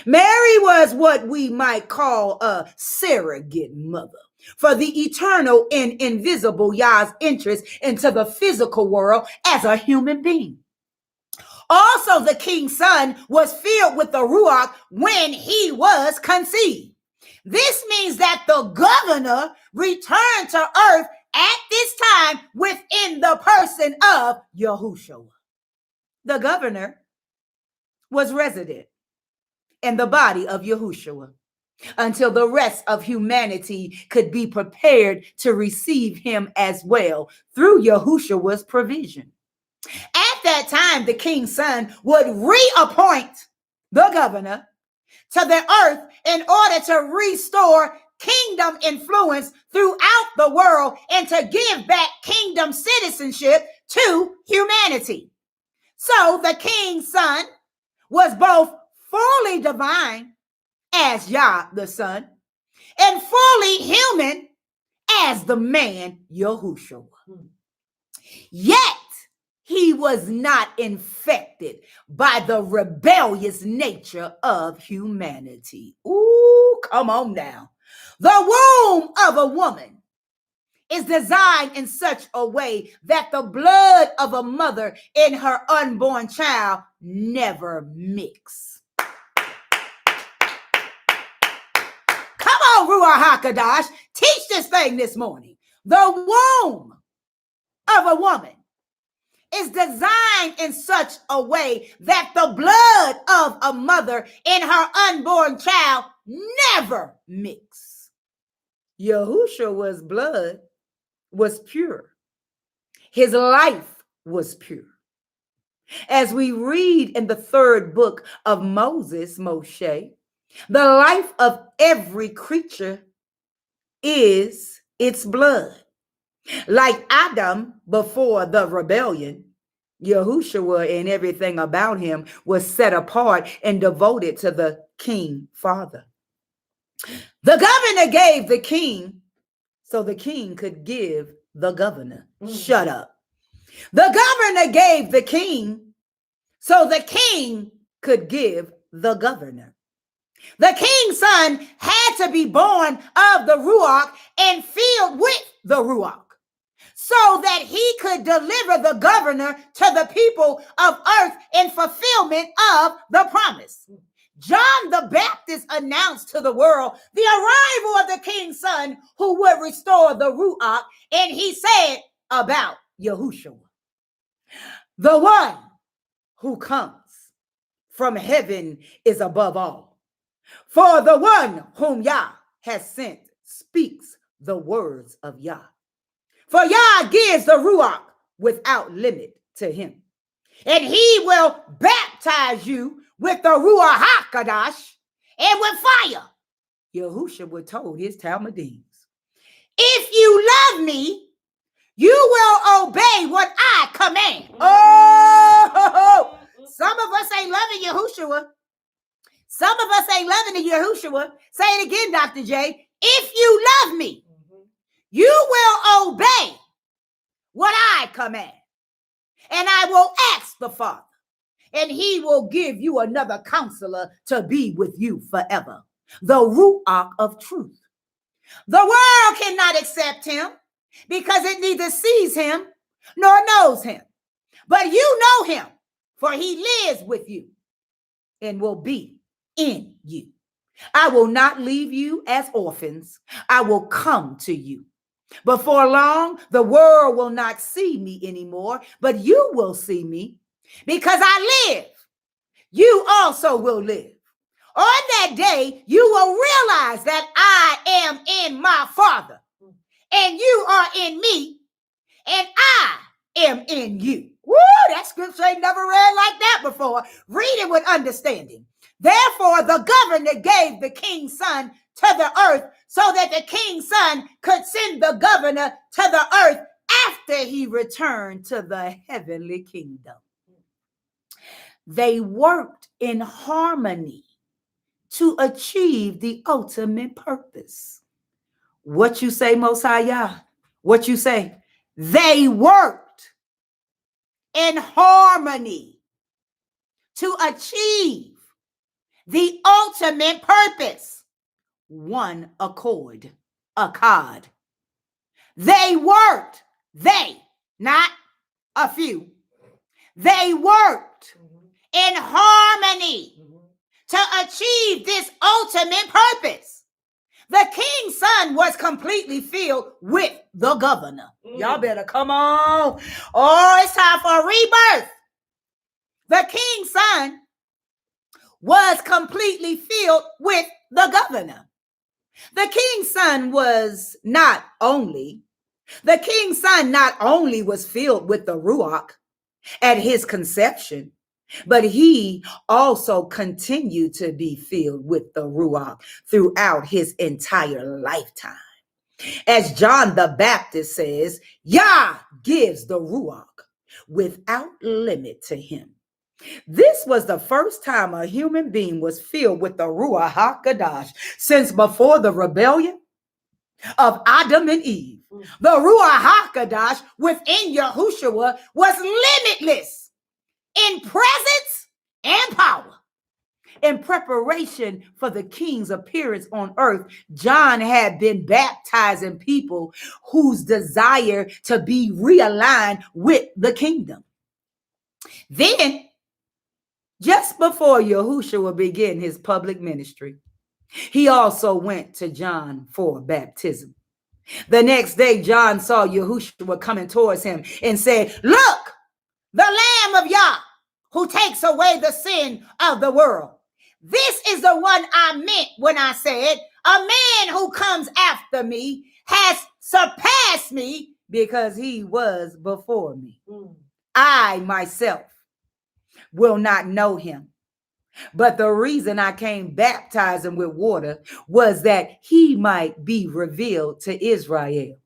Mary was what we might call a surrogate mother for the eternal and invisible Yah's interest into the physical world as a human being. Also, the king's son was filled with the Ruach when he was conceived. This means that the governor returned to earth at this time within the person of Yahushua. The governor was resident in the body of Yahushua. until the rest of humanity could be prepared to receive him as well through Yahushua's provision. At that time, the king's son would reappoint the governor to the earth in order to restore kingdom influence throughout the world and to give back kingdom citizenship to humanity. So the king's son was both fully divine as Yah the Son and fully human as the man Yahushua. Yet he was not infected by the rebellious nature of humanity. Ooh, come on now. The womb of a woman is designed in such a way that the blood of a mother and her unborn child never mix. Come on, Ruach HaKodesh, teach this thing this morning. The womb of a woman is designed in such a way that the blood of a mother and her unborn child never mix. Yahushua's blood was pure. His life was pure. As we read in the third book of Moshe, the life of every creature is its blood. Like Adam before the rebellion, Yahushua and everything about him was set apart and devoted to the King Father. The governor gave the king so the king could give the governor. Shut up. The governor gave the king so the king could give the governor. The king's son had to be born of the Ruach and filled with the Ruach, so that he could deliver the governor to the people of earth in fulfillment of the promise. John the Baptist announced to the world the arrival of the king's son who would restore the Ruach, and he said about Yahushua, the one who comes from heaven is above all. For the one whom Yah has sent speaks the words of Yah. For Yah gives the Ruach without limit to him. And he will baptize you with the Ruach HaKodesh and with fire. Yahushua told his Talmudim, if you love me, you will obey what I command. Oh, some of us ain't loving Yahushua. Some of us ain't loving the Yahushua. Say it again, Dr. J. If you love me, you will obey what I command. And I will ask the Father, and he will give you another counselor to be with you forever, the Ruach of truth. The world cannot accept him because it neither sees him nor knows him. But you know him, for he lives with you and will be in you. I will not leave you as orphans. I will come to you. Before long, the world will not see me anymore, but you will see me. Because I live, you also will live. On that day, you will realize that I am in my Father, and you are in me, and I am in you. Woo, that scripture ain't never read like that before. Read it with understanding. Therefore, the governor gave the king's son to the earth so that the king's son could send the governor to the earth after he returned to the heavenly kingdom. They worked in harmony to achieve the ultimate purpose. What you say, Mosiah? What you say? They worked in harmony to achieve the ultimate purpose. One accord, akkad. They worked, not a few. They worked in harmony to achieve this ultimate purpose. The king's son was completely filled with the governor. Y'all better come on. Oh, it's time for a rebirth. The king's son was completely filled with the governor. The king's son not only was filled with the Ruach at his conception, but he also continued to be filled with the Ruach throughout his entire lifetime. As John the Baptist says, Yah gives the Ruach without limit to him. This was the first time a human being was filled with the Ruach HaKodesh since before the rebellion of Adam and Eve. The Ruach HaKodesh within Yahushua was limitless in presence and power. In preparation for the king's appearance on earth, John had been baptizing people whose desire to be realigned with the kingdom. Then, just before Yahushua began his public ministry, he also went to John for baptism. The next day, John saw Yahushua coming towards him and said, "Look, the Lamb of Yah, who takes away the sin of the world. This is the one I meant when I said, a man who comes after me has surpassed me because he was before me. I myself will not know him. But the reason I came baptizing with water was that he might be revealed to Israel."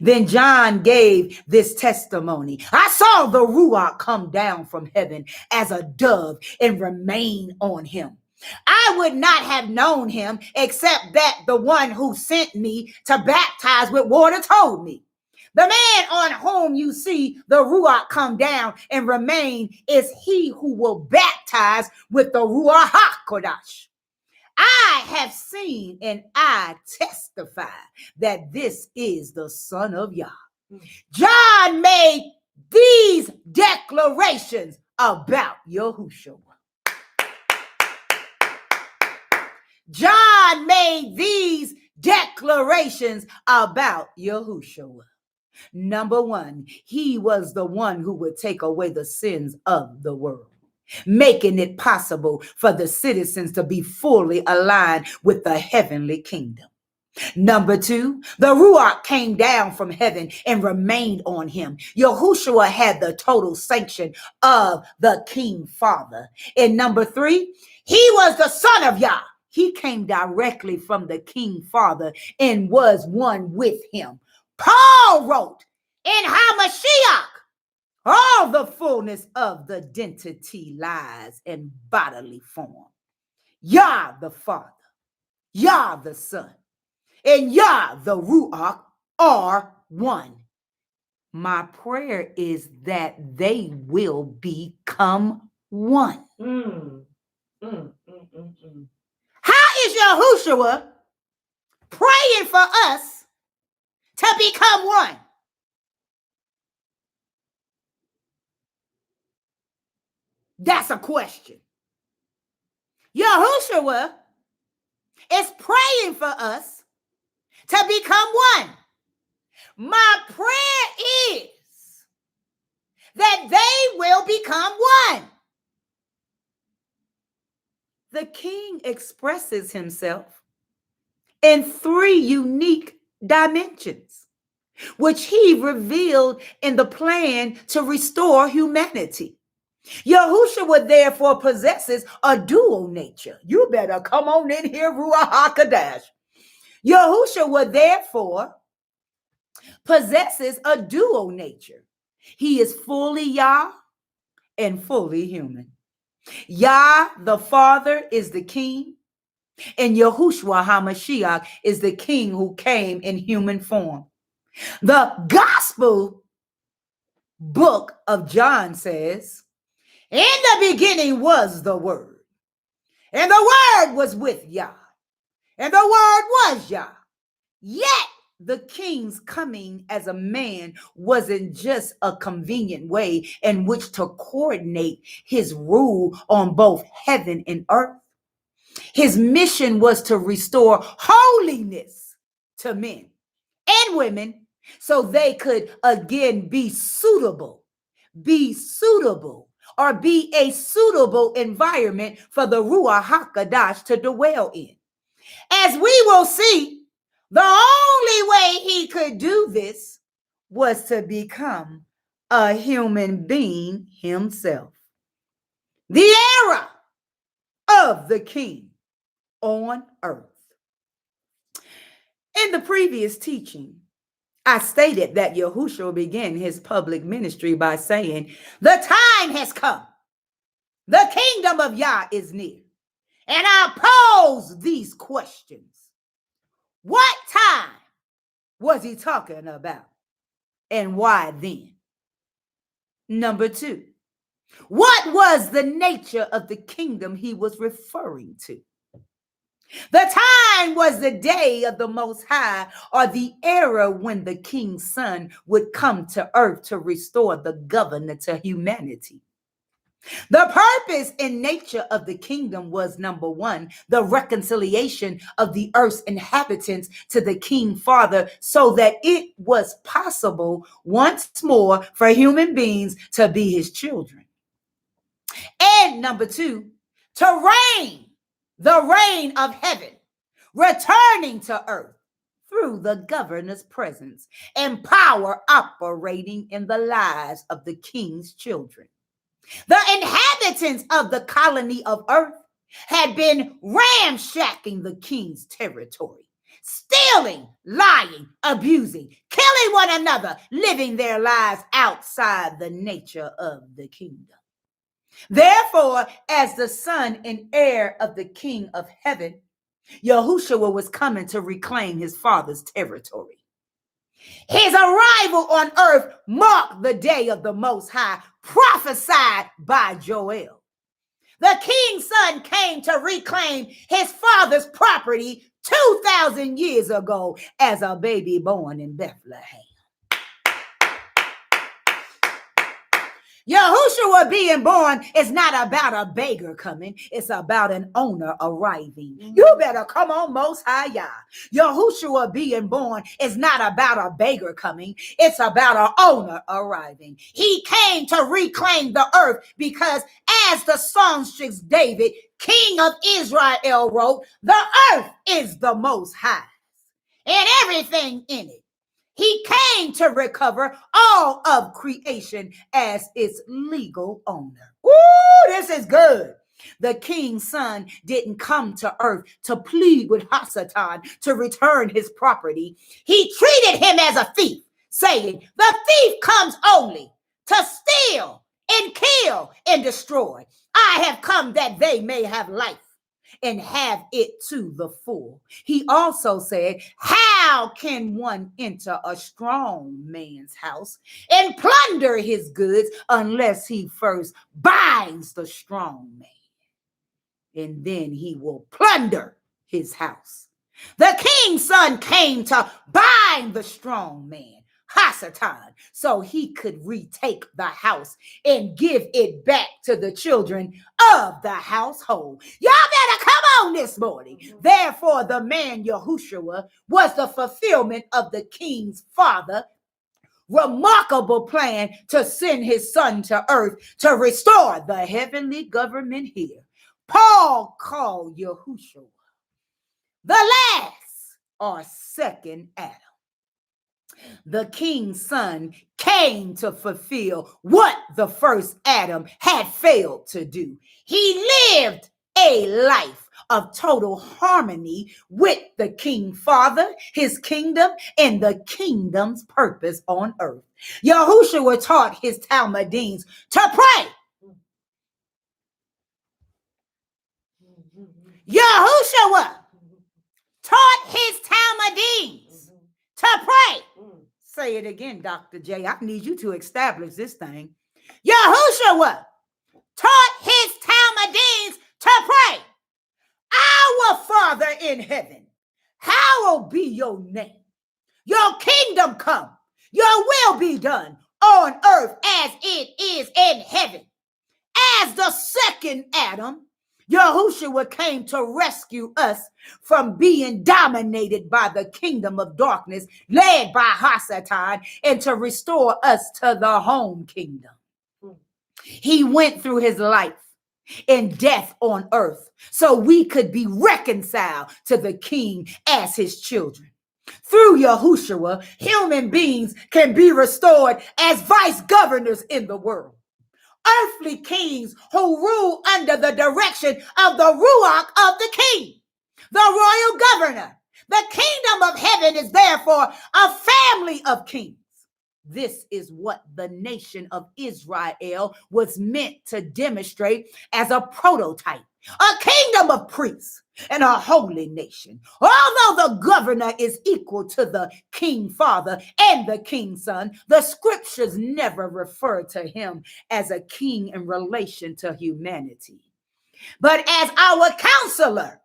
Then John gave this testimony. "I saw the Ruach come down from heaven as a dove and remain on him. I would not have known him except that the one who sent me to baptize with water told me. The man on whom you see the Ruach come down and remain is he who will baptize with the Ruach HaKodesh. I have seen and I testify that this is the Son of Yah." John made these declarations about Yahushua. John made these declarations about Yahushua. Number one, he was the one who would take away the sins of the world, making it possible for the citizens to be fully aligned with the heavenly kingdom. Number two, the Ruach came down from heaven and remained on him. Yahushua had the total sanction of the King Father. And number three, he was the Son of Yah. He came directly from the King Father and was one with him. Paul wrote in HaMashiach, all the fullness of the identity lies in bodily form. Yah the Father, Yah the Son, and Yah the Ruach are one. My prayer is that they will become one. How is Yahushua praying for us to become one? That's a question. Yahushua is praying for us to become one. My prayer is that they will become one. The king expresses himself in three unique dimensions, which he revealed in the plan to restore humanity. Yahushua therefore possesses a dual nature. You better come on in here, Ruach HaKodesh. Yahushua therefore possesses a dual nature. He is fully Yah and fully human. Yah, the Father, is the King, and Yahushua HaMashiach is the King who came in human form. The Gospel book of John says, "In the beginning was the Word, and the Word was with Yah, and the Word was Yah." Yet the king's coming as a man wasn't just a convenient way in which to coordinate his rule on both heaven and earth. His mission was to restore holiness to men and women so they could again be suitable, or be a suitable environment for the Ruach HaKodesh to dwell in. As we will see, the only way he could do this was to become a human being himself. The era of the king on earth. In the previous teaching, I stated that Yahushua began his public ministry by saying, the time has come. The kingdom of Yah is near. And I pose these questions. What time was he talking about? And why then? Number 2, what was the nature of the kingdom he was referring to? The time was the day of the Most High, or the era when the king's son would come to earth to restore the governor to humanity. The purpose and nature of the kingdom was, number 1, the reconciliation of the earth's inhabitants to the King Father, so that it was possible once more for human beings to be his children. And number 2, to reign, the reign of heaven, returning to earth through the governor's presence and power operating in the lives of the king's children. The inhabitants of the colony of earth had been ramshacking the king's territory, stealing, lying, abusing, killing one another, living their lives outside the nature of the kingdom. Therefore, as the son and heir of the King of heaven, Yahushua was coming to reclaim his father's territory. His arrival on earth marked the day of the Most High, prophesied by Joel. The king's son came to reclaim his father's property 2,000 years ago as a baby born in Bethlehem. Yahushua being born is not about a beggar coming. It's about an owner arriving. You better come on, Most High Yah. Yahushua being born is not about a beggar coming. It's about an owner arriving. He came to reclaim the earth because, as the songstress David, king of Israel, wrote, the earth is the Most High and everything in it. He came to recover all of creation as its legal owner. Ooh, this is good. The king's son didn't come to earth to plead with Hasatan to return his property. He treated him as a thief, saying, the thief comes only to steal and kill and destroy. I have come that they may have life and have it to the full. He also said, how can one enter a strong man's house and plunder his goods unless he first binds the strong man? And then he will plunder his house. The king's son came to bind the strong man, Hasatan, so he could retake the house and give it back to the children of the household. Y'all better come on this morning. Therefore, the man Yahushua was the fulfillment of the king's father remarkable plan to send his son to earth to restore the heavenly government here. Paul called Yahushua the last or second Adam. The king's son came to fulfill what the first Adam had failed to do. He lived a life of total harmony with the King Father, his kingdom, and the kingdom's purpose on earth. Yahushua taught his Talmudeans to pray. Yahushua taught his Talmudeans to pray. Say it again, Dr. J. I need you to establish this thing. Yahushua taught his Talmudeans to pray. Our Father in heaven, hallowed be your name. Your kingdom come. Your will be done on earth as it is in heaven. As the second Adam, Yahushua came to rescue us from being dominated by the kingdom of darkness led by Hasatan and to restore us to the home kingdom. He went through his life in death on earth so we could be reconciled to the King as his children. Through Yahushua, human beings can be restored as vice governors in the world. Earthly kings who rule under the direction of the Ruach of the King, the royal governor. The kingdom of heaven is therefore a family of kings. This is what the nation of Israel was meant to demonstrate as a prototype, a kingdom of priests and a holy nation. Although the governor is equal to the king father and the king son, the scriptures never refer to him as a king in relation to humanity, but as our counselor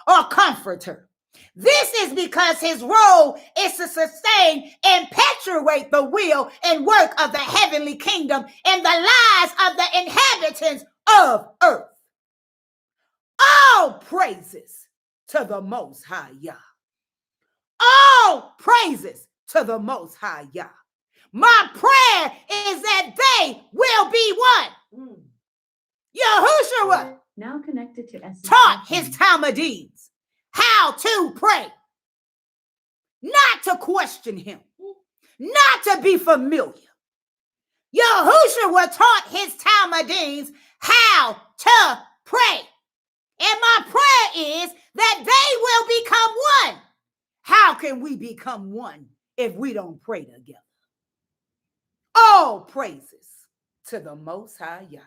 or comforter. This is because his role is to sustain and perpetuate the will and work of the heavenly kingdom in the lives of the inhabitants of earth. All praises to the Most High Yah. All praises to the Most High Yah. My prayer is that they will be one. Yahushua now connected to taught his Talmudim how to pray, not to question him, not to be familiar. Yahushua taught his Talmudim how to pray. And my prayer is that they will become one. How can we become one if we don't pray together? All praises to the Most High Yah.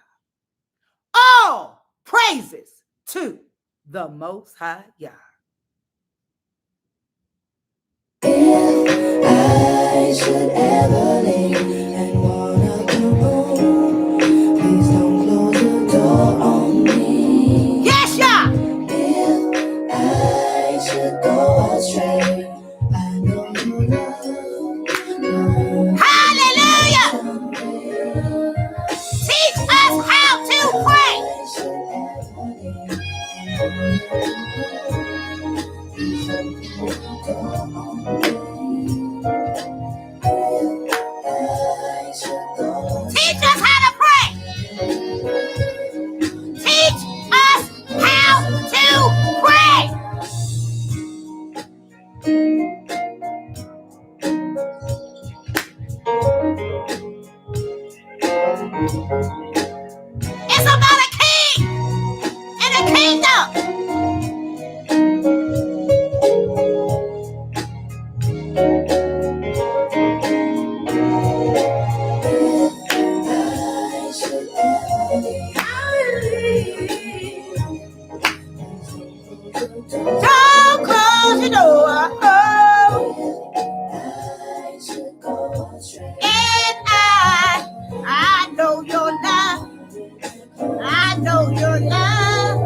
All praises to the Most High Yah. If I should ever leave and wanna come home, please don't close the door on me. Yes, Yah. If I should go astray, I know you love. Hallelujah. Teach us how to pray. Teach us how to pray. Teach us how to pray. It's about a king and a kingdom. Don't close your door. Oh. And I know your love. I know your love.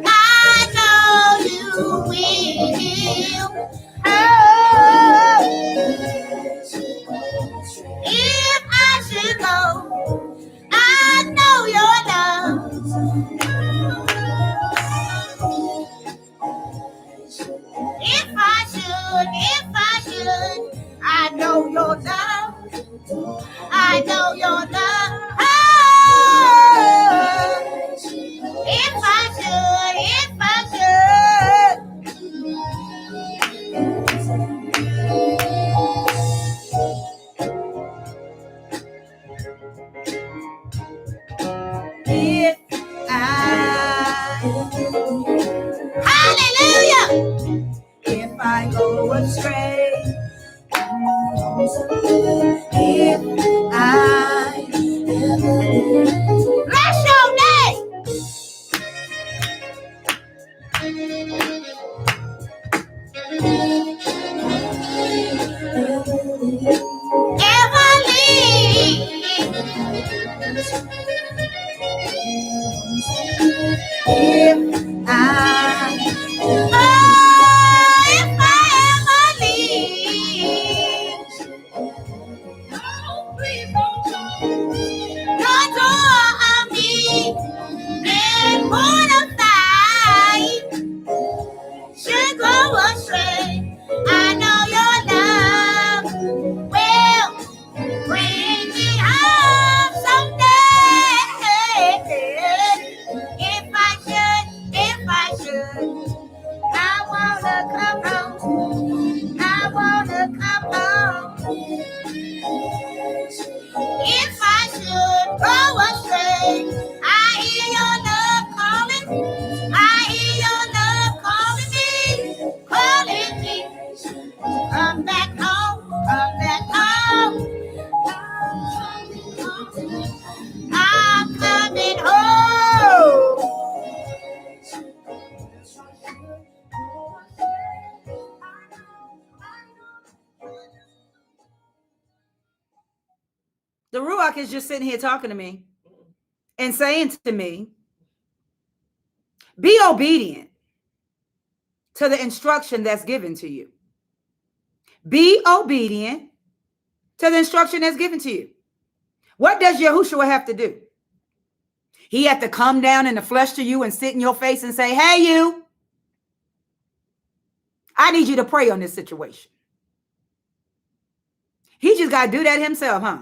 I know you will. Oh, if I should go, I know your love. If I should, I know your love. I know your love. Oh, if I should. If I, hallelujah, if I go astray, if I If I ever leave, don't draw me and mortified should go astray. I know your love will bring me home someday. If I should, I wanna come home. I wanna come home. If I should go astray, I hear your love calling. I hear your love calling me. Come back home, come back home. I'm coming home. The Ruach is just sitting here talking to me and saying to me, be obedient to the instruction that's given to you. Be obedient to the instruction that's given to you. What does Yahushua have to do? He had to come down in the flesh to you and sit in your face and say, hey, you, I need you to pray on this situation. He just got to do that himself, huh?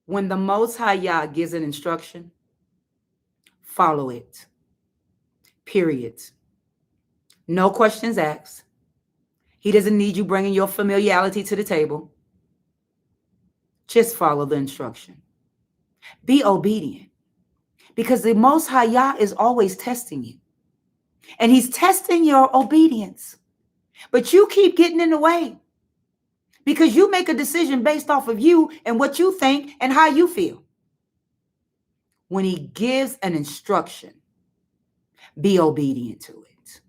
When the Most High Yah gives an instruction, follow it. Period. No questions asked. He doesn't need you bringing your familiarity to the table. Just follow the instruction. Be obedient. Because the Most High Yah is always testing you. And he's testing your obedience. But you keep getting in the way. Because you make a decision based off of you and what you think and how you feel. When he gives an instruction, be obedient to it.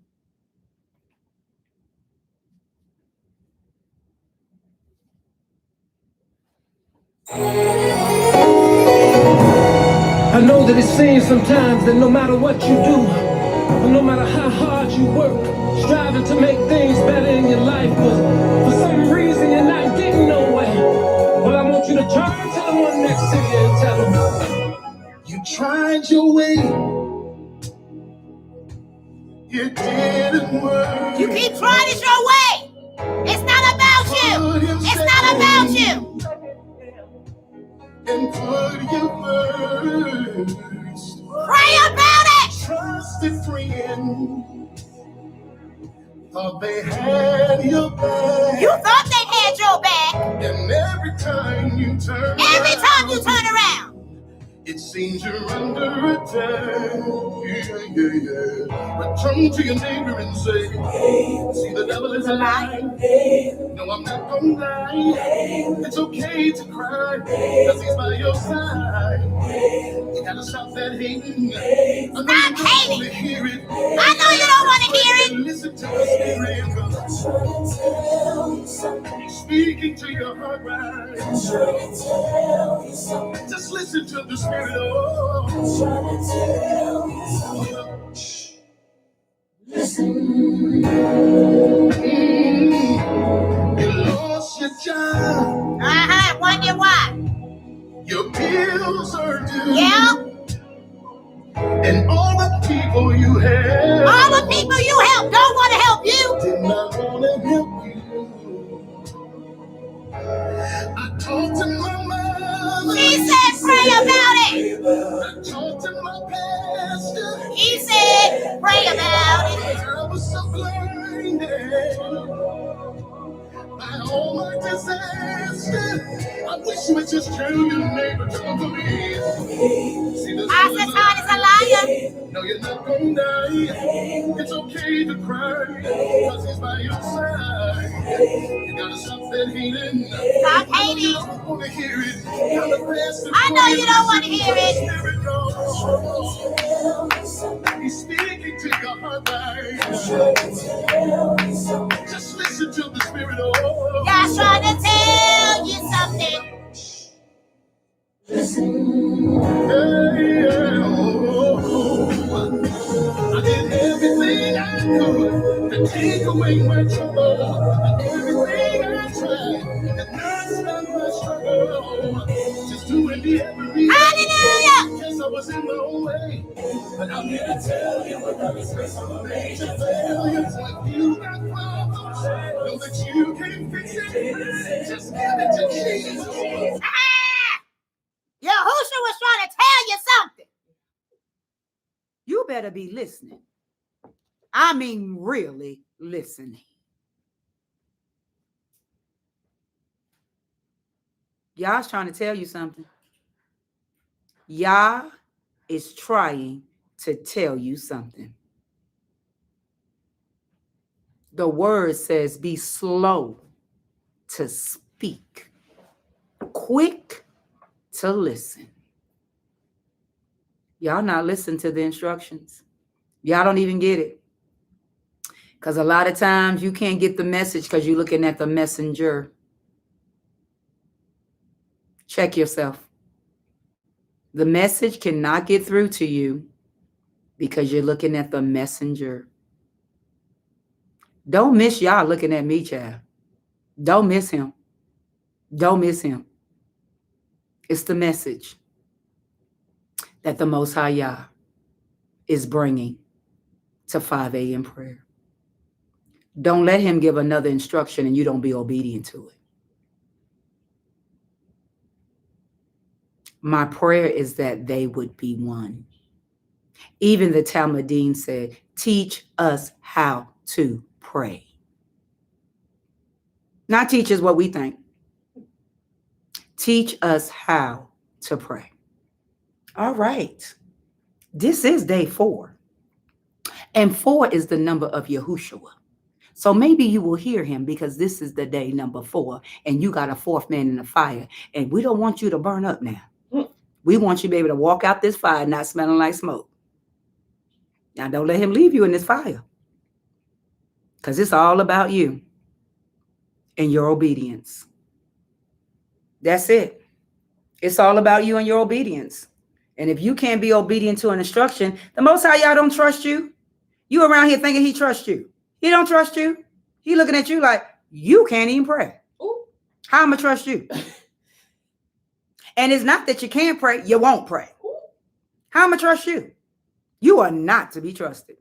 I know that it seems sometimes that no matter what you do, or no matter how hard you work, striving to make things better in your life, but for some reason you're not getting nowhere. Well, I want you to turn to the one next to you and tell them, you tried your way, it didn't work. You keep trying it your way. It's not about you. It's not about you. And put your first. Pray about it. Trusted friend thought they had your back. You thought they had your back. And every time you turn around, it seems you're under attack. Yeah. But turn to your neighbor and say, see, the devil is a lie. No, I'm not gonna lie. It's okay to cry, cause he's by your side. You gotta stop that hating. Stop hating. Hear it. I know you don't want to hear it. Listen to the Spirit. He's speaking to your heart right. Just listen to the Spirit. Oh. Listen. You lost your job. Wonder why. Your bills are due. Yeah. And all the people you help. All the people you help don't want to help you. Did not want to help you. I talked to my mother. She said pray about it. I talked to my pastor. He said pray about it. I was so blinded by all my disaster. I wish you would just tell your neighbor, come for me. See, I said God is a liar. no, you're not gonna die. It's okay to cry, cause he's by your side. You gotta stop that hating. Stop hating. You don't wanna hear it. I know you don't want to hear it. He's speaking to your heart right. Just listen to the Spirit. God's trying to tell you something. understand my struggle. Just doing the every Hallelujah. Yes, I was in my own way. But I'm here to tell you what love is grace on major failures. When you got problems, know that you can't fix it. Just give it to Jesus. Yahushua was trying to tell you something. You better be listening. I mean, really listening. Yah's trying to tell you something. Yah is trying to tell you something. The word says, be slow to speak, quick to listen. Y'all not listen to the instructions. Y'all don't even get it. Because a lot of times you can't get the message because you're looking at the messenger. Check yourself. The message cannot get through to you because you're looking at the messenger. Don't miss y'all looking at me, child. Don't miss him. Don't miss him. It's the message that the Most High Yah is bringing to 5 a.m. prayer. Don't let him give another instruction and you don't be obedient to it. My prayer is that they would be one. Even the Talmudim said, teach us how to pray. Not teach us what we think. Teach us how to pray. All right. This is day 4. And 4 is the number of Yahushua. So maybe you will hear him because this is the day number 4 and you got a 4th man in the fire. And we don't want you to burn up now. We want you to be able to walk out this fire not smelling like smoke. Now don't let him leave you in this fire. Because it's all about you and your obedience. That's it. It's all about you and your obedience. And if you can't be obedient to an instruction, the Most High Yah don't trust you. You around here thinking he trusts you. He don't trust you. He looking at you like, you can't even pray. Ooh. How am I trust you? And it's not that you can't pray, you won't pray. Ooh. How am I trust you? You are not to be trusted.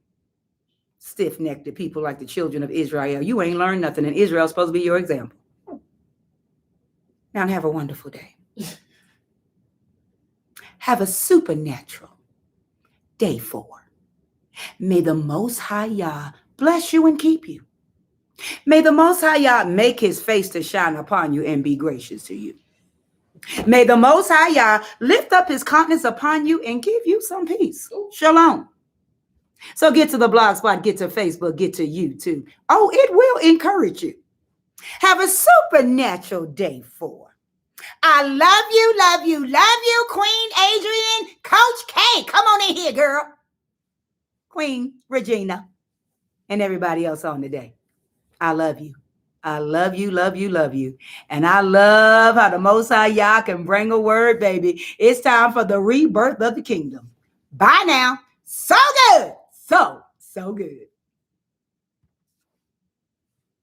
Stiff-necked people like the children of Israel. You ain't learned nothing, and Israel's supposed to be your example. Now have a wonderful day. Have a supernatural day 4. May the Most High Yah bless you and keep you. May the Most High Yah make his face to shine upon you and be gracious to you. May the Most High Yah lift up his countenance upon you and give you some peace. Shalom. So get to the blog spot, get to Facebook, get to YouTube. Oh, it will encourage you. Have a supernatural day 4. I love you, love you, love you, Queen Adrian, Coach K. Come on in here, girl. Queen Regina and everybody else on today. I love you. I love you, love you, love you. And I love how the Most High Yah can bring a word, baby. It's time for the rebirth of the kingdom. Bye now. So good. So good.